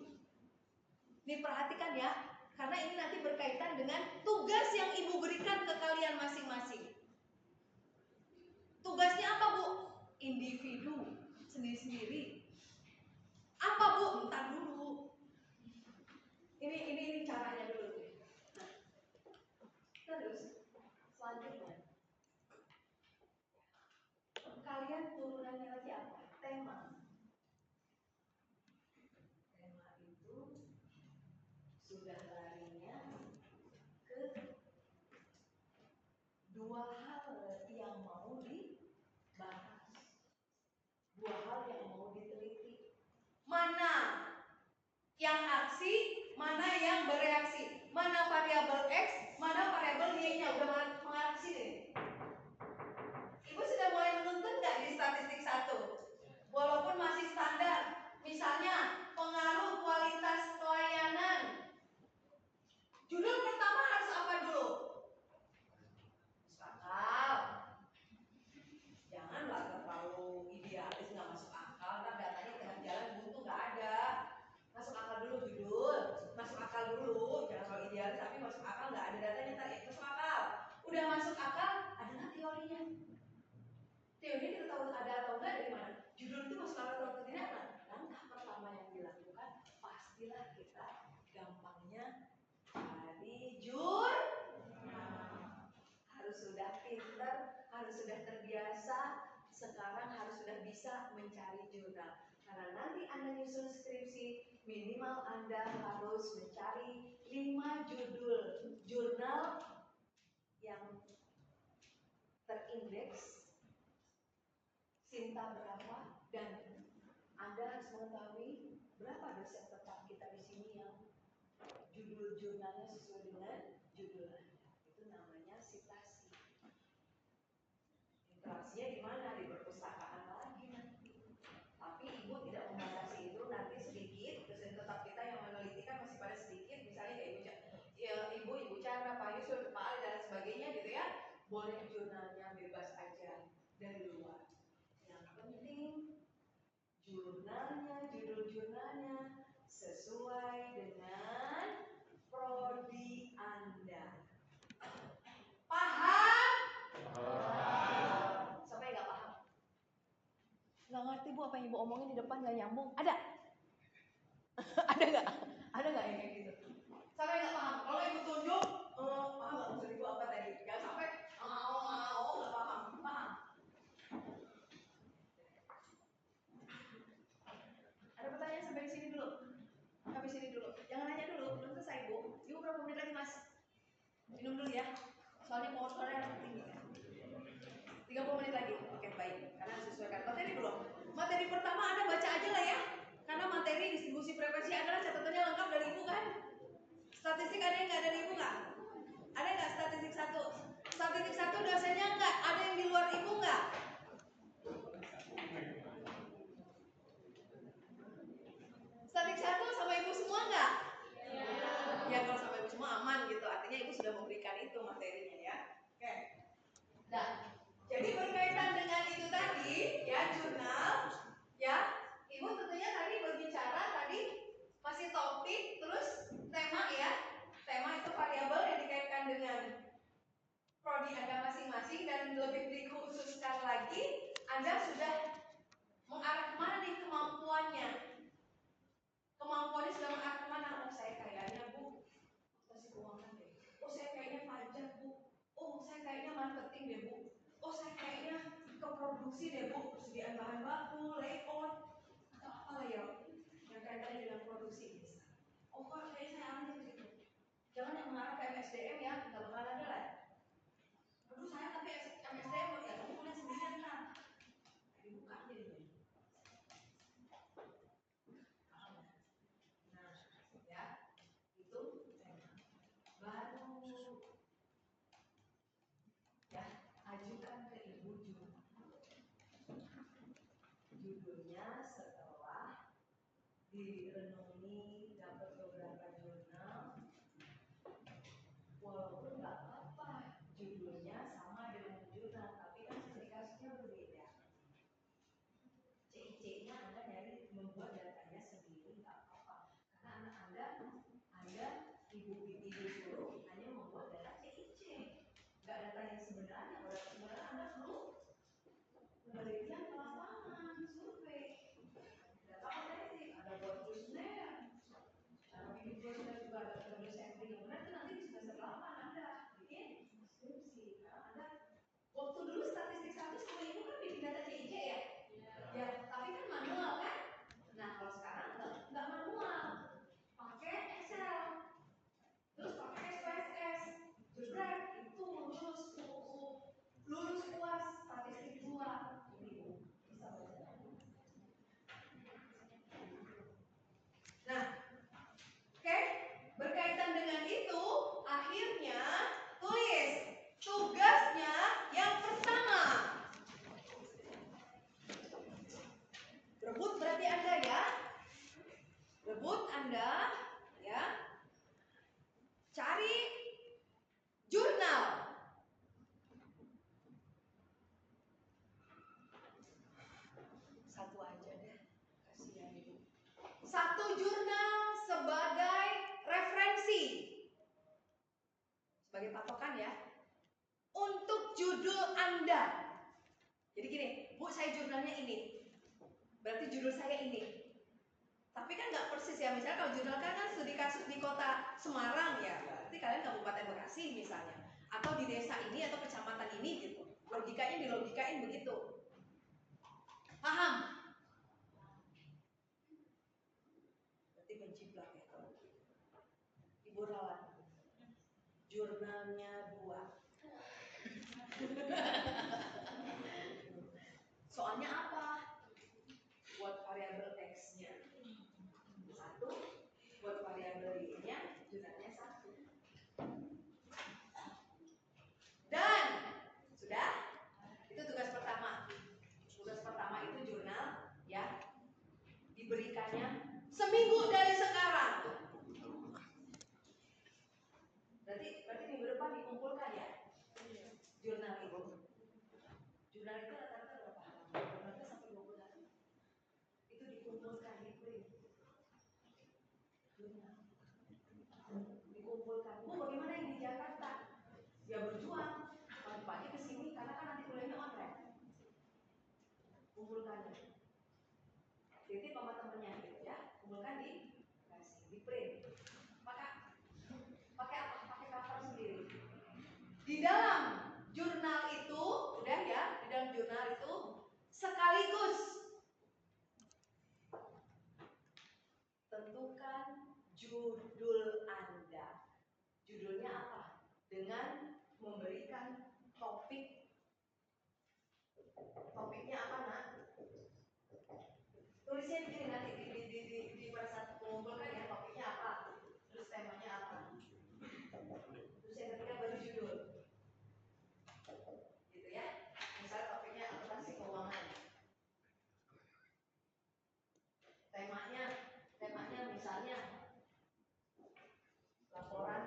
Ini perhatikan ya, karena ini nanti berkaitan dengan tugas yang ibu berikan ke kalian masing-masing. Tugasnya apa, Bu? Individu sendiri-sendiri. Apa, Bu? Entar dulu. Ini caranya dulu. Nah, terus selanjutnya kalian turunannya lagi apa? Tema itu sudah larinya ke 2 hal yang mau dibahas, 2 hal yang mau diteliti. Mana yang aksi, mana yang bereaksi, mana variabel X, mana variabel Y-nya. Udah mengarah sini. Ibu sudah mulai menuntut nggak di statistik 1? Walaupun masih standar. Misalnya pengaruh kualitas pelayanan. Judul pertama harus apa dulu? Masuk akal. Janganlah terlalu idealis, nggak masuk akal. Ntar datanya tengah jalan buntu nggak ada. Masuk akal dulu judul. Masuk akal dulu. Jangan terlalu idealis tapi masuk akal, nggak ada datanya tadi. Masuk akal. Udah masuk akal, ada nggak teorinya? Teorinya kita tahu ada atau enggak dari mana? Judul itu masuk akal atau tidak? Nah, langkah pertama yang dilakukan pastilah kita gampangnya cari harus sudah pintar, harus sudah terbiasa sekarang harus sudah bisa mencari jurnal. Karena nanti Anda nyusun skripsi, minimal Anda harus mencari 5 judul jurnal yang terindeks, Sinta berapa, dan Anda harus mengetahui berapa dosen tetap kita di sini yang judul jurnalnya sesuai dengan judul Anda. Itu namanya citasi. Interaksinya di mana? Di perpustakaan lagi nanti. Tapi Ibu tidak membatasi itu, nanti sedikit dosen tetap kita yang meneliti kan masih pada sedikit, misalnya kayak Ibu Chandra, Pak Yusuf, Pak Ali dan sebagainya gitu ya. Boleh jurnalnya bebas aja dari luar. Yang penting jurnalnya, judul jurnalnya sesuai dengan prodi Anda. Paham? Paham. Sampai nggak paham? Nggak ngerti Bu apa yang Ibu omongin di depan nggak nyambung? Ada? Ada nggak? Ada nggak yang kayak gitu? Sampai nggak paham? Kalau Ibu tunjuk, paham nggak maksud Ibu apa tadi? Jangan sampai nggak paham. Paham? Ada pertanyaan sampai sini dulu? Sampai sini dulu. Jangan nanya dulu, belum selesai Bu. Ibu berapa menit lagi Mas? Minum dulu ya. Soalnya powernya tinggi kan. 30 menit lagi. Oke, baik. Karena sesuaikan materi belum. Materi pertama Anda baca aja lah ya. Karena materi distribusi frekuensi adalah catatannya lengkap dari Ibu kan? Statistik ada yang nggak dari Ibu nggak? Ada nggak statistik 1? Statistik 1 dosennya nggak? Ada yang di luar Ibu nggak? Statistik 1 sama Ibu semua nggak? Ya kalau sama Ibu semua aman gitu. Artinya Ibu sudah memberikan itu materinya ya. Oke. Nah, jadi berkaitan dengan itu tadi ya jurnal ya. Ibu tentunya tadi berbicara tadi masih topik terus tema ya. Tema itu variabel yang dikaitkan dengan prodi Anda masing-masing dan lebih dikhususkan lagi Anda sudah mengarah kemana nih kemampuannya. Kemampuannya sudah mengarah kemana? Oh saya kayaknya Bu kasih keuangan deh. Oh saya kayaknya pajak Bu. Oh saya kayaknya marketing deh Bu. Oh saya kayaknya ke produksi deh Bu. Persediaan bahan baku, layout atau apa ya yang kaitannya dengan produksi bisa. Oh kok kayaknya saya arahnya ke situ. Jangan yang mengarah ke MSDM ya, nggak bakal ada lah. Aduh saya tapi MSDM ya kamu kuliah sendirian kan. Dibuka aja deh. Nah, ya itu baru ya ajukan ke Ibu judulnya setelah direnungi dapat beberapa jurnal, walaupun nggak apa-apa judulnya sama dengan jurnal tapi kan spesifikasinya berbeda. CIC-nya Anda dari membuat datanya sendiri nggak apa-apa karena Anda Ibu disuruh hanya membuat data CIC, nggak data yang sebenarnya. Kalau data sebenarnya Anda perlu penelitian ke lapangan, survei, data otentik, ada buat kuesioner, cara bikin kuesioner juga ada metode sampling yang benar. Itu nanti di semester 8 Anda bikin skripsi. Karena Anda waktu dulu statistik 1 sama Ibu kan bikin data CIC ya? Ya, tapi kan manual kan? Nah kalau sekarang nggak manual, pakai Excel, terus pakai SPSS, jebret itu lulus UAS statistik 2 ini bisa baca. Nah, oke, berkaitan dengan itu, akhirnya tulis tugasnya yang pertama. Rebut berarti Anda ya. Rebut Anda ya. Cari jurnal. Satu aja deh. Kasihan Ibu. Satu jurnal sebagai referensi. Sebagai patokan ya. Untuk judul Anda. Jadi gini, Bu saya jurnalnya ini. Berarti judul saya ini. Tapi kan nggak persis ya, misalnya kalau jurnal kan studi kasus di kota Semarang ya, berarti kalian Kabupaten Bekasi misalnya, atau di desa ini atau kecamatan ini gitu. Logikanya dilogikain begitu. Paham? Berarti menjiplak ya kalau Ibu Rawan. Jurnalnya 2. Soalnya apa? Buat variabel X-nya 1, buat variabel Y-nya jurnalnya 1. Dan sudah, itu tugas pertama. Tugas pertama itu jurnal ya. Diberikannya seminggu dari sekarang. Berarti minggu depan dikumpulkan ya jurnal itu. Jurnal itu rata-rata berapa halaman? Rata-rata sampai 20 halaman. Itu dikumpulkan di print. Jurnal. Dikumpulkan. Bu, bagaimana yang di Jakarta? Ya berjuang. Pagi-pagi ke sini karena kan nanti kuliahnya online. Kumpulkannya. Titip sama temennya gitu ya. Kumpulkan di print. Pakai apa? Pakai cover sendiri. Di dalam jurnal itu, udah ya, di dalam jurnal itu sekaligus tentukan judul Anda. Judulnya apa? Dengan memberikan topik. Topiknya apa, Nak? Tulisnya di sini nanti di pada saat mengumpulkan ya, topiknya apa? Terus temanya apa? Terus yang ketiga baru judul. Gitu ya. Misalnya topiknya akuntansi keuangan. Temanya misalnya laporan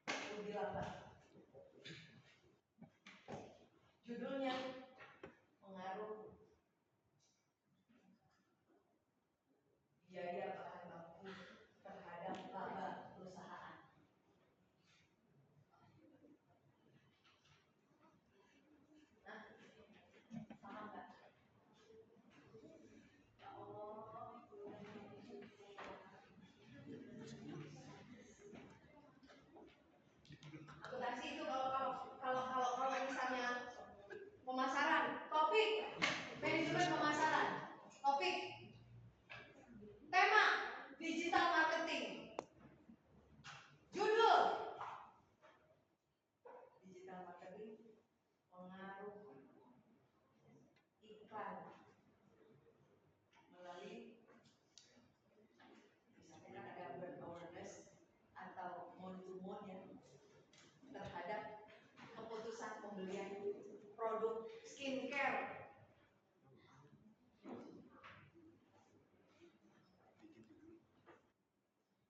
rugi laba. Judulnya pengaruh biaya bahan baku terhadap laba perusahaan. Nah, paham nggak? Ya Allah, akuntansi itu kalau misalnya pemasaran, topik manajemen pemasaran, topik tema digital marketing, judul digital marketing pengaruh iklan melalui misalnya kan ada brand awareness atau mode to mode ya terhadap keputusan pembelian produk skincare.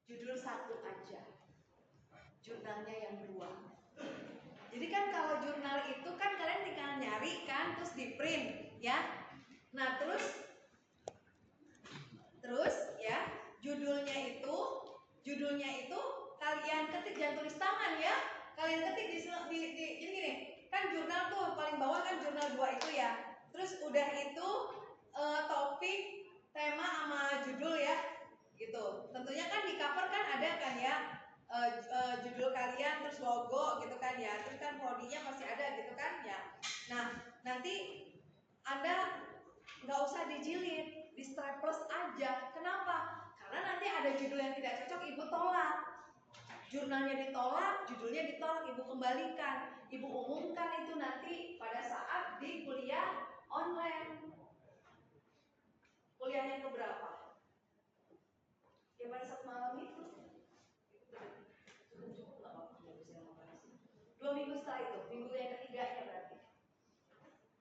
Judul 1 aja, jurnalnya yang 2. Jadi kan kalau jurnal itu kan kalian tinggal nyari kan, terus di print ya. Nah terus ya judulnya itu kalian ketik, jangan tulis tangan ya. Kalian ketik di jadi gini, kan jurnal tuh paling bawah kan jurnal 2 itu ya. Terus udah itu topik, tema sama judul ya. Gitu. Tentunya kan di cover kan ada kan ya judul kalian, terus logo gitu kan ya. Terus kan prodinya pasti ada gitu kan ya. Nah, nanti Anda nggak usah dijilid, di staples aja. Kenapa? Karena nanti ada judul yang tidak cocok, ibu tolak. Jurnalnya ditolak, judulnya ditolak, ibu kembalikan. Ibu umumkan itu nanti pada saat di kuliah online. Kuliah yang keberapa? Ya pada saat malam itu. 2 minggu setelah itu, minggu yang ketiganya berarti.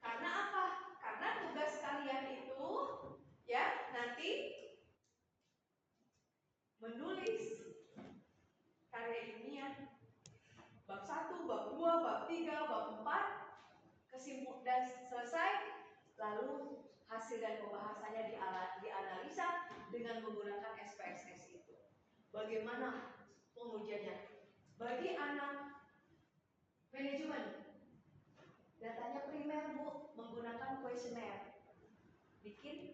Karena apa? Karena tugas kalian itu ya nanti menulis karya ilmiah bab 1, bab 2, bab 3, bab 4 kesimpulan dan selesai, lalu hasil dan pembahasannya dianalisa dengan menggunakan SPSS itu. Bagaimana pengujiannya? Bagi anak manajemen, datanya primer Bu, menggunakan kuesioner. Bikin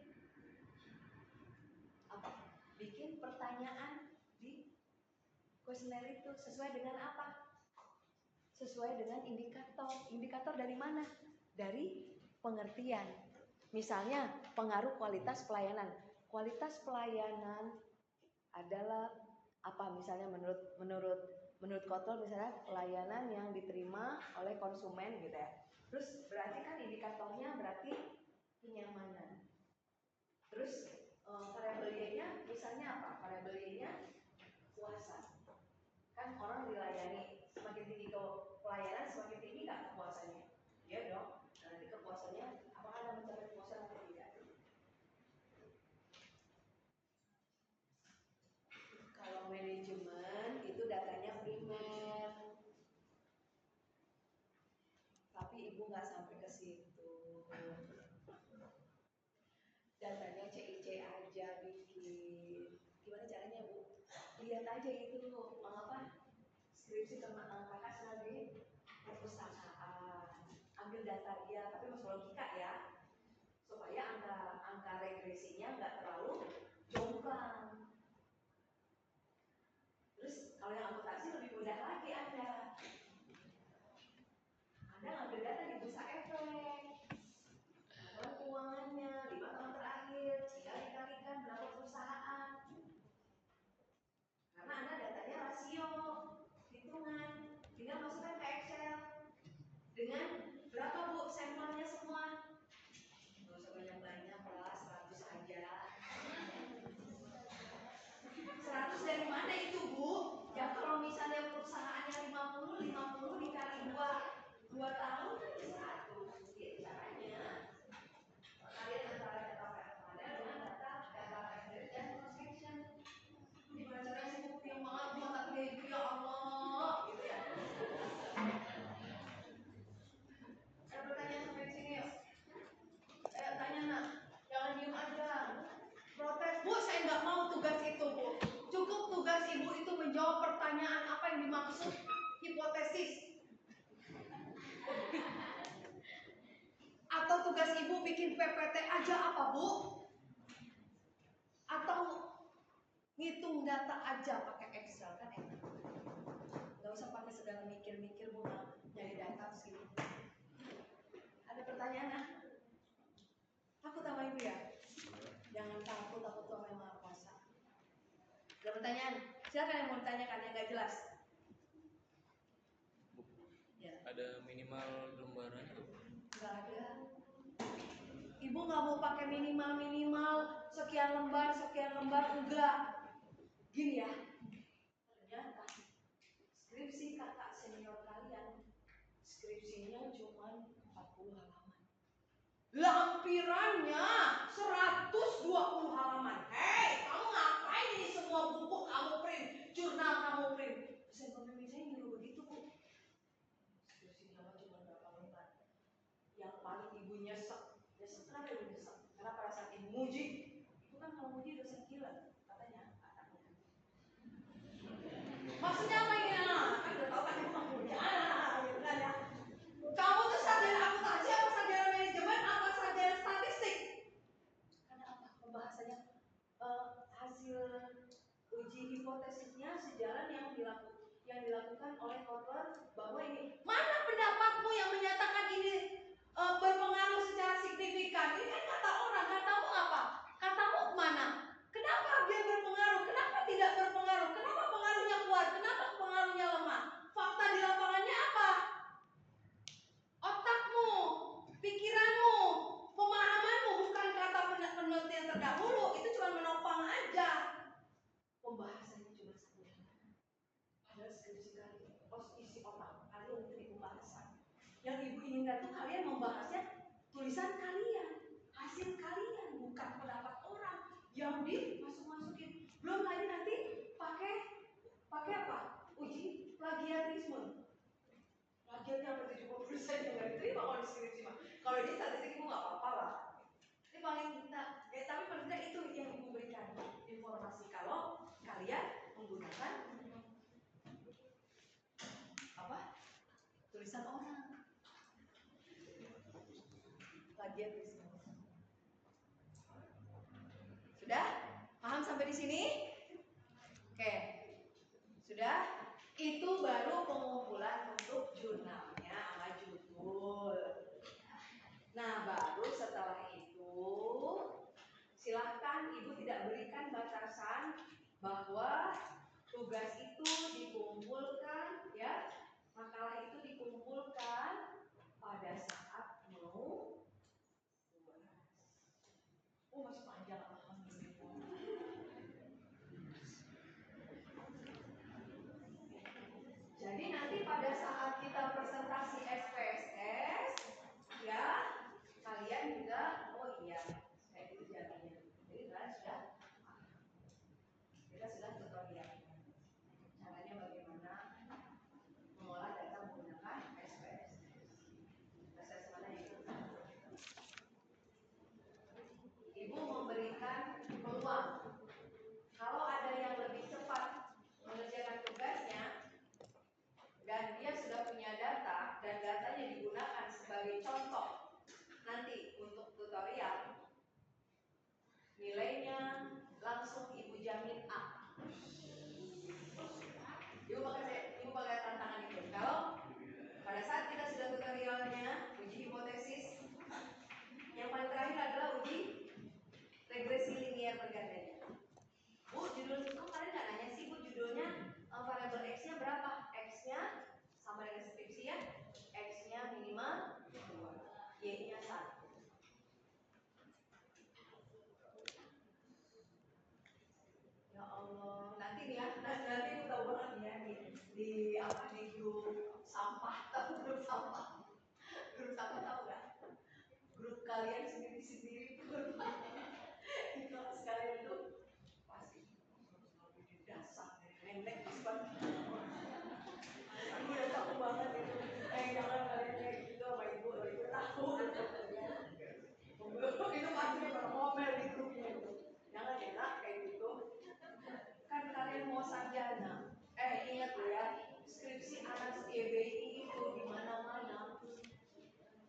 apa? Bikin pertanyaan di kuesioner itu sesuai dengan apa? Sesuai dengan indikator. Indikator dari mana? Dari pengertian. Misalnya pengaruh kualitas pelayanan. Kualitas pelayanan adalah apa? Misalnya menurut Kotler misalnya pelayanan yang diterima oleh konsumen gitu ya. Terus berarti kan indikatornya berarti kenyamanan. Terus variabel Y-nya misalnya apa? Variabel Y-nya puasa. Kan orang dilayani, semakin tinggi pelayanan semakin tinggi nggak kepuasannya? Iya dong. Nanti kepuasannya apakah Anda mencapai kepuasan atau tidak? Kalau manajemen itu datanya primer, tapi ibu nggak sampai ke situ. Datanya CIC aja bikin. Gimana caranya Bu? Lihat aja itu apa? Skripsi teman kakak sebagai perpustakaan. Ambil data dia, tapi masuk logika ya, supaya angka regresinya nggak terlalu jomplang. Terus kalau yang amputasi lebih mudah lagi Anda ngambil data di bursa efek, laporan keuangannya 5 tahun terakhir, tinggal dikalikan berapa perusahaan. Karena Anda datanya rasio, hitungan, tinggal masukkan ke Excel dengan berapa Bu sampelnya semua. Nggak usah banyak-banyak lah, 100 aja. 100 dari mana itu Bu? Ya kalau misalnya perusahaannya 50 dikali 2 tahun kan bisa 100. Gitu caranya. Kalian antara data pada dengan data kredit dan transaction. Gimana caranya sih Bu yang banget buat tapi itu ya Allah gitu ya. Ada pertanyaan sampai sini yuk. Tanya nak, jangan diem aja. Protes, Bu saya nggak mau tugas itu Bu. Cukup tugas ibu itu menjawab pertanyaan apa yang dimaksud hipotesis. Atau tugas ibu bikin PPT aja apa Bu? Atau ngitung data aja pakai Excel kan enak. Gak usah pakai segala mikir-mikir Bu, nyari data terus gitu. Ada pertanyaan ah? Takut sama ibu ya? Jangan takut sama yang Maha Kuasa. Ada pertanyaan? Silakan yang mau ditanyakan yang nggak jelas. Ya. Ada minimal lembaran? Nggak ada. Ibu nggak mau pakai minimal sekian lembar enggak. Gini ya. Ternyata skripsi kakak senior kalian skripsinya cuma 40 halaman. Lampirannya 120 halaman. Hei, kamu ngapain ini semua buku kamu print, jurnal kamu print? Dosen pembimbing saya nyuruh begitu Bu. Skripsinya cuma berapa lembar. Yang paling ibu nyesek. Kenapa ibu nyesek? Karena pada saat ibu muji, itu kan kalau muji dosen gila, katanya anaknya. Maksudnya apa ini anak? Kan udah tahu kan ibu nggak punya anak, gitu kan ya. Kamu tuh sarjana akuntansi apa sarjana manajemen apa sarjana statistik? Karena apa? Pembahasannya hasil uji hipotesisnya sejalan yang dilakukan oleh Kotler bahwa ini mana pendapatmu yang menyatakan ini berpengaruh secara signifikan? Ini kan kata orang, katamu apa? Katamu mana? Kenapa dia berpengaruh? Kenapa tidak berpengaruh? Kenapa pengaruhnya kuat? Kenapa pengaruhnya lemah? Fakta di lapangannya apa? Otakmu, pikiranmu, pemahamanmu, bukan kata penelitian terdahulu. Itu cuma menopang aja. Pembahasannya cuma sederhana. Padahal skripsi kalian, isi otak kalian itu di pembahasan. Yang ibu inginkan tuh kalian membahasnya tulisan kalian, hasil kalian, bukan pendapat orang yang dimasuk-masukin. Belum lagi nanti pakai apa? Uji plagiarisme. Plagiatnya sampai 70% yang nggak diterima kalau di skripsi mah. Kalau ini statistik ibu nggak apa-apa lah. Ini paling kita, tapi paling tidak itu yang ibu berikan informasi kalau kalian menggunakan apa? Tulisan orang. Plagiarisme. Sudah? Paham sampai di sini? Oke. Sudah? Itu baru pengumpulan untuk jurnalnya sama judul. Nah, baru setelah itu bahwa tugas itu dikumpulkan, ya, makalah itu dikumpulkan pada saat mau tugas. Oh, masih panjang, alhamdulillah. Jadi nanti pada saat kita presentasi SPSS, ya, kalian juga, oh iya, kayak itu jalannya. Jadi kalian kita sudah tutorial. Caranya bagaimana mengolah data menggunakan SPSS. Proses mana itu? Ibu memberikan peluang. Kalau ada yang lebih cepat mengerjakan tugasnya dan dia sudah punya data dan datanya digunakan sebagai contoh nanti untuk tutorial, nilainya langsung ibu jamin A. Ibu pakai tantangan itu. Kalau pada saat kita sudah tutorialnya uji hipotesis, yang paling terakhir adalah uji regresi linier pergantian. Bu, judul itu kalian nggak nanya sih, Bu, judulnya variabel X-nya berapa? X-nya sama dengan skripsi ya. X-nya minimal 2, Y-nya 1. Ya Allah, nanti nih ya, nanti aku tahu banget nih ya di grup sampah, tahu grup sampah? Grup sampah tahu nggak? Grup kalian sendiri-sendiri itu kelas kalian itu pasti lebih dasar dari nenek disebut. Aku udah tahu banget itu. Jangan kalian kayak gitu sama ibu tahu. Itu pasti ngomel di grupnya itu. Jangan enak kayak gitu. Kan kalian mau sarjana. Ingat ya, skripsi anak CBI itu di mana-mana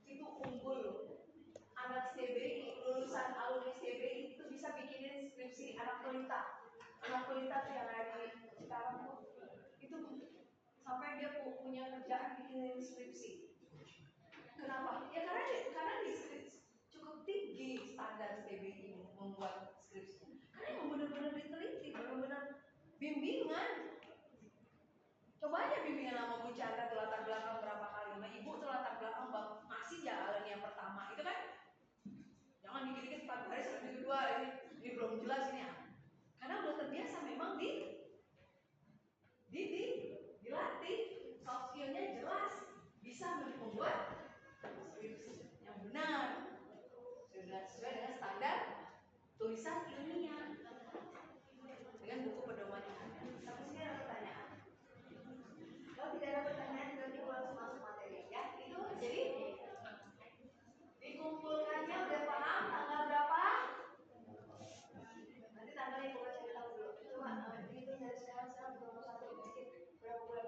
itu unggul loh. Anak CBI, lulusan alumni CBI itu bisa bikinin skripsi anak pelita. Anak pelita tuh yang ada di Cikarang tuh, itu sampai dia punya kerjaan bikinin skripsi. Kenapa? Ya karena di skripsi cukup tinggi standar CBI membuat skripsi. Karena emang benar-benar diteliti, benar-benar bimbingan. Coba aja bimbingan sama Bu Chandra tuh latar belakang berapa kali, sama Ibu tuh latar belakang masih jalan yang pertama itu kan. Jangan dikit-dikit 4 hari sampai kedua ini belum jelas ini ya. Karena udah terbiasa memang dilatih, soft skillnya jelas, bisa membuat skripsi yang benar sudah sesuai dengan standar tulisan ilmiah dengan buku pedomannya. Sampai sini ada pertanyaan? Kalau tidak ada pertanyaan berarti langsung masuk materi ya. Itu jadi dikumpulkannya udah paham tanggal berapa? Nanti tanggalnya ibu kasih tahu dulu. Coba dihitung dari sekarang 21 dikit berapa bulan?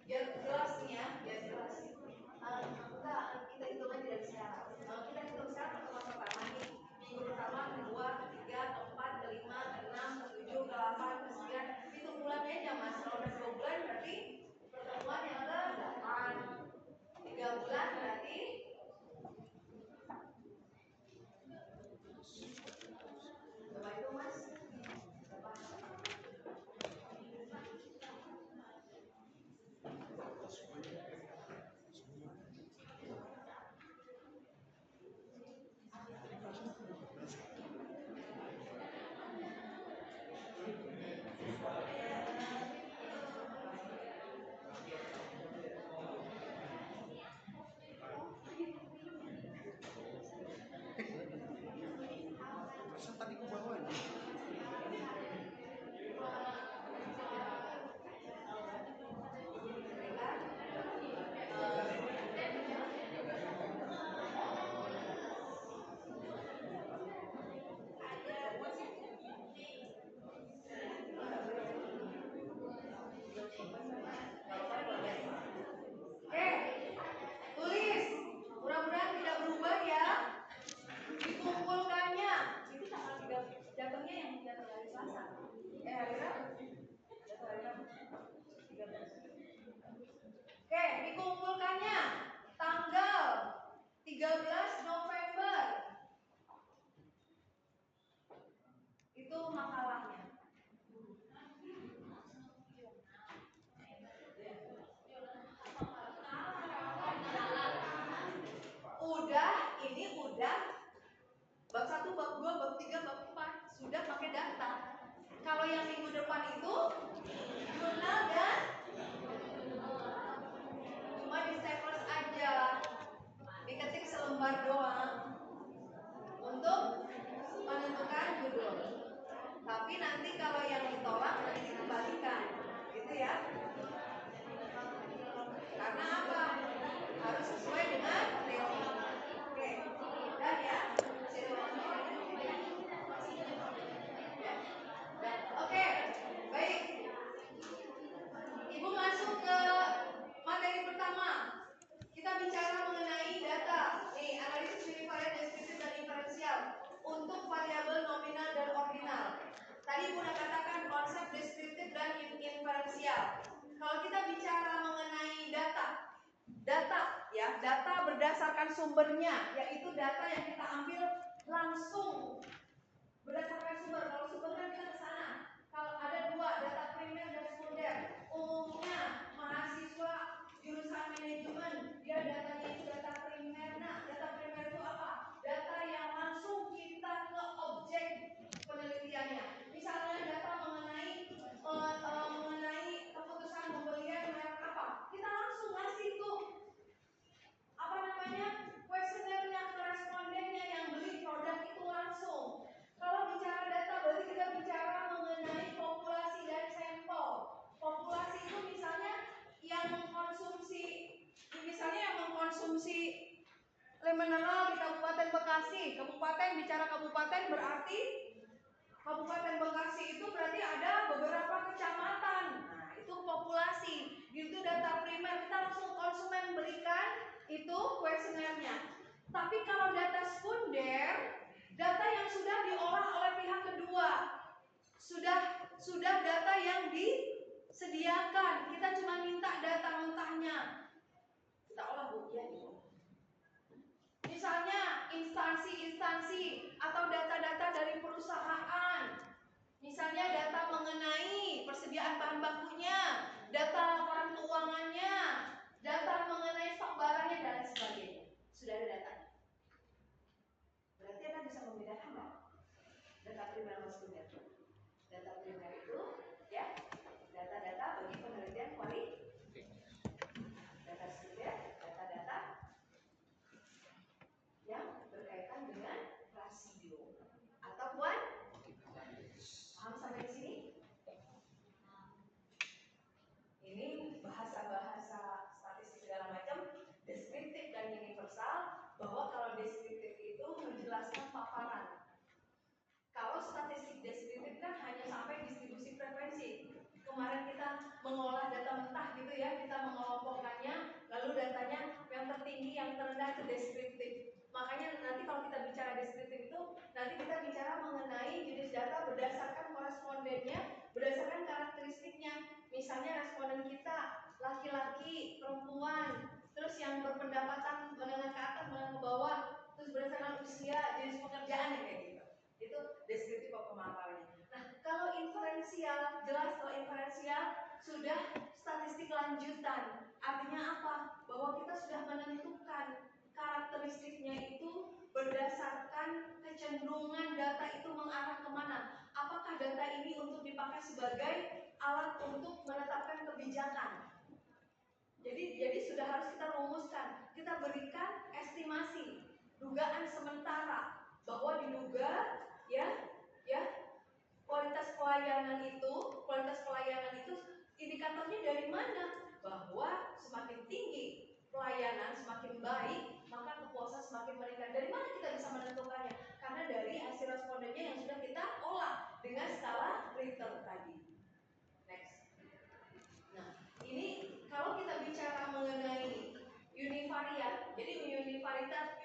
Biar jelas nih ya, biar jelas. Enggak, kita hitung aja dari sekarang. Kita hitung sekarang pertemuan pertama nih. Minggu pertama, kedua, ketiga, keempat, kelima, keenam, ketujuh, ke-8, ke-9. Hitung bulannya aja mas. Kalau udah 2 bulan berarti pertemuan yang ke-8. 3 bulan berarti coba itu mas. Tadi ke bawah ini. Tulis. Mudah-mudahan tidak berubah ya. Dikumpulkannya. Itu tanggal 3 jatuhnya yang jatuh hari Selasa. Hari Rabu. Jatuh hari Rabu. 13. Oke, dikumpulkannya tanggal 13 November. Itu makalahnya. depan itu jurnal dan cuma di staples aja, diketik selembar doang untuk menentukan judul. Tapi nanti kalau yang ditolak nanti dikembalikan, gitu ya. Karena apa? Harus sesuai dengan teori. Oke, dan ya. Oke, baik. Ibu masuk ke materi pertama. Kita bicara mengenai data. Nih, analisis univariat, deskriptif, dan inferensial untuk variabel nominal dan ordinal. Tadi Ibu udah katakan konsep deskriptif dan inferensial. Kalau kita bicara mengenai data ya, data berdasarkan sumbernya, yaitu data yang kita ambil langsung berdasarkan sumber. Kalau sumber kan kita ke sana. Kalau ada dua, data primer dan sekunder. Umumnya mahasiswa jurusan manajemen, dia datanya itu data primer. Nah, data primer itu apa? Data yang langsung kita ke objek penelitiannya. Misalnya data mengenai keputusan pembelian merek apa, kita langsung ngasih tuh apa namanya, kuesionernya ke respondennya yang beli produk itu langsung. Kalau bicara data berarti kita bicara mengenai populasi dan sampel. Populasi itu misalnya yang mengkonsumsi le mineral di Kabupaten Bekasi. Kabupaten, bicara kabupaten berarti Kabupaten Bekasi itu berarti ada beberapa kecamatan. Nah, itu populasi. Itu data primer, kita langsung konsumen berikan itu kuesionernya. Tapi kalau data sekunder, data yang sudah diolah oleh pihak kedua, sudah data yang disediakan. Kita cuma minta data mentahnya. Kita olah Bu, ya. Misalnya instansi atau data-data dari perusahaan. Misalnya data mengenai persediaan bahan bakunya, data laporan keuangannya, data mengenai stok barangnya dan lain sebagainya. Sudah ada datanya. Berarti Anda bisa membedakan nggak? Data primer dan sekunder. Data primer itu ya data-data bagi penelitian kualitatif. Data sekunder, data-data yang berkaitan dengan rasio atau paham sampai di sini? Ini bahasa-bahasa statistik segala macam, deskriptif dan universal. Bahwa kalau deskriptif itu menjelaskan paparan. Kalau statistik deskriptif kan hanya sampai distribusi frekuensi. Kemarin kita mengolah data mentah gitu ya, kita mengelompokkannya, lalu datanya yang tertinggi, yang terendah ke deskriptif. Makanya nanti kalau kita bicara deskriptif itu, nanti kita bicara mengenai jenis data berdasarkan korespondennya, berdasarkan karakteristiknya. Misalnya responden kita laki-laki, perempuan, terus yang berpendapatan menengah ke atas, menengah ke bawah, terus berdasarkan usia, jenis pekerjaan kayak gitu. Itu deskriptif pemaparannya. Nah, kalau inferensial, jelas kalau inferensial sudah statistik lanjutan. Artinya apa? Bahwa kita sudah menentukan karakteristiknya itu berdasarkan kecenderungan data itu mengarah kemana. Apakah data ini untuk dipakai sebagai alat untuk menetapkan kebijakan? Jadi sudah harus kita rumuskan, kita berikan estimasi, dugaan sementara bahwa diduga ya kualitas pelayanan itu indikatornya dari mana? Bahwa semakin tinggi pelayanan, semakin baik, maka kepuasan semakin meningkat. Dari mana kita bisa menentukannya? Karena dari hasil respondennya yang sudah kita olah dengan skala Richter tadi. Next. Nah, ini kalau kita bicara mengenai univariat, jadi univariat,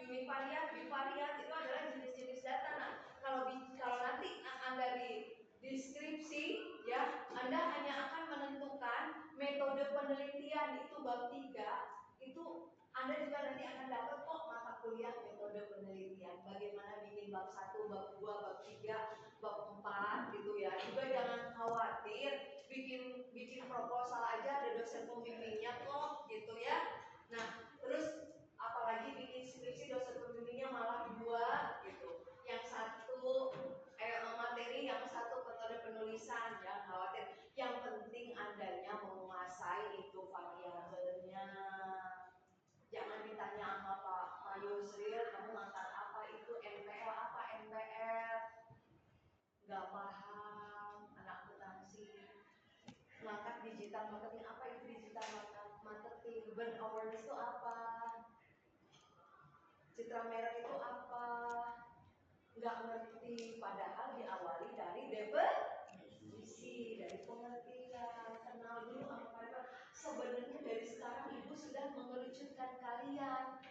bivariat itu adalah jenis-jenis data. Nah, kalau nanti Anda di deskripsi, ya, Anda hanya akan menentukan metode penelitian itu bab 3, itu Anda juga nanti akan dapat kok mata kuliah metode penelitian. Bagaimana bikin bab 1, bab 2, bab 3, bab 4 gitu ya. Juga jangan khawatir bikin proposal aja ada dosen pembimbingnya kok gitu ya. Nah, terus apalagi bikin skripsi dosen pembimbingnya malah 2 gitu. Yang satu materi, yang satu metode penulisan. Jangan khawatir digital marketing. Apa itu digital marketing? Brand awareness itu apa? Citra merek itu apa? Nggak ngerti, padahal diawali dari definisi, dari pengertian, kenal dulu apa itu. Sebenarnya dari sekarang ibu sudah mengerucutkan kalian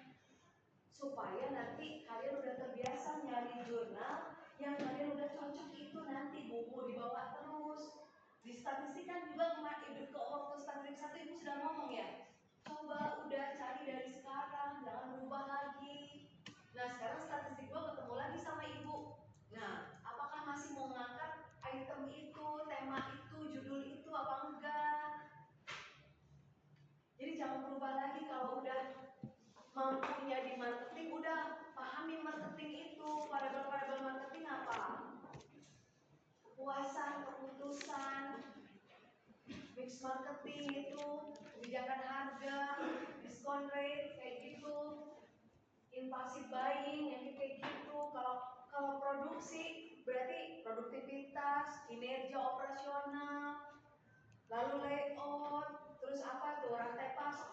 supaya nanti kalian udah terbiasa nyari jurnal yang kalian udah cocok, itu nanti buku dibawa terus. Di statistik kan juga kemarin ibu ke waktu statistik 1 ibu sudah ngomong ya, coba udah cari dari sekarang, jangan berubah lagi. Nah sekarang statistik 2 ketemu lagi sama ibu. Nah apakah masih mau ngangkat item itu, tema itu, judul itu apa enggak? Jadi jangan berubah lagi. Kalau udah mampunya di marketing, udah pahamin marketing itu. Variabel-variabel marketing apa? Kepuasan, keputusan, mix marketing itu, kebijakan harga, diskon rate kayak gitu, impulsive buying yang kayak gitu. Kalau produksi berarti produktivitas, kinerja operasional, lalu layout, terus apa tuh, rantai pasok.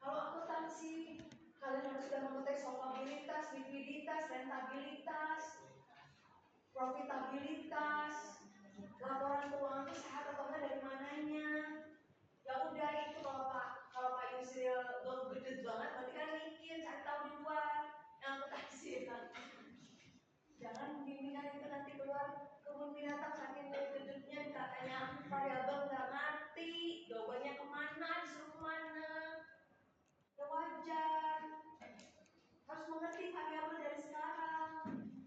Kalau akuntansi, kalian harus sudah mengetahui solvabilitas, likuiditas, rentabilitas, profitabilitas, laporan keuangan itu sehat atau enggak dari mananya. Ya udah itu kalau Pak Yusril gede banget, berarti kan mikir cari tahu di luar. Yang akuntansi kan. Jangan bimbingan itu nanti keluar kebun binatang saking gedenya katanya variabel nggak ngerti, jawabannya kemana, disuruh kemana. Ya wajar, harus mengerti variabel dari sekarang.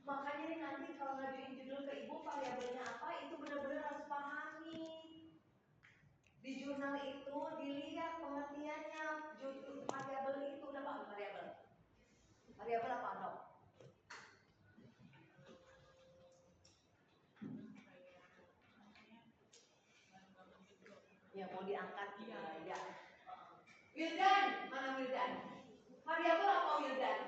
Makanya nih nanti kalau ngajuin judul ke ibu variabelnya apa, itu benar-benar harus pahami. Di jurnal itu dilihat pengertiannya, judul variabel itu udah paham variabel. Variabel apa dong? Ya mau diangkat gitu ya. Wildan, mana Wildan? Variabel apa Wildan?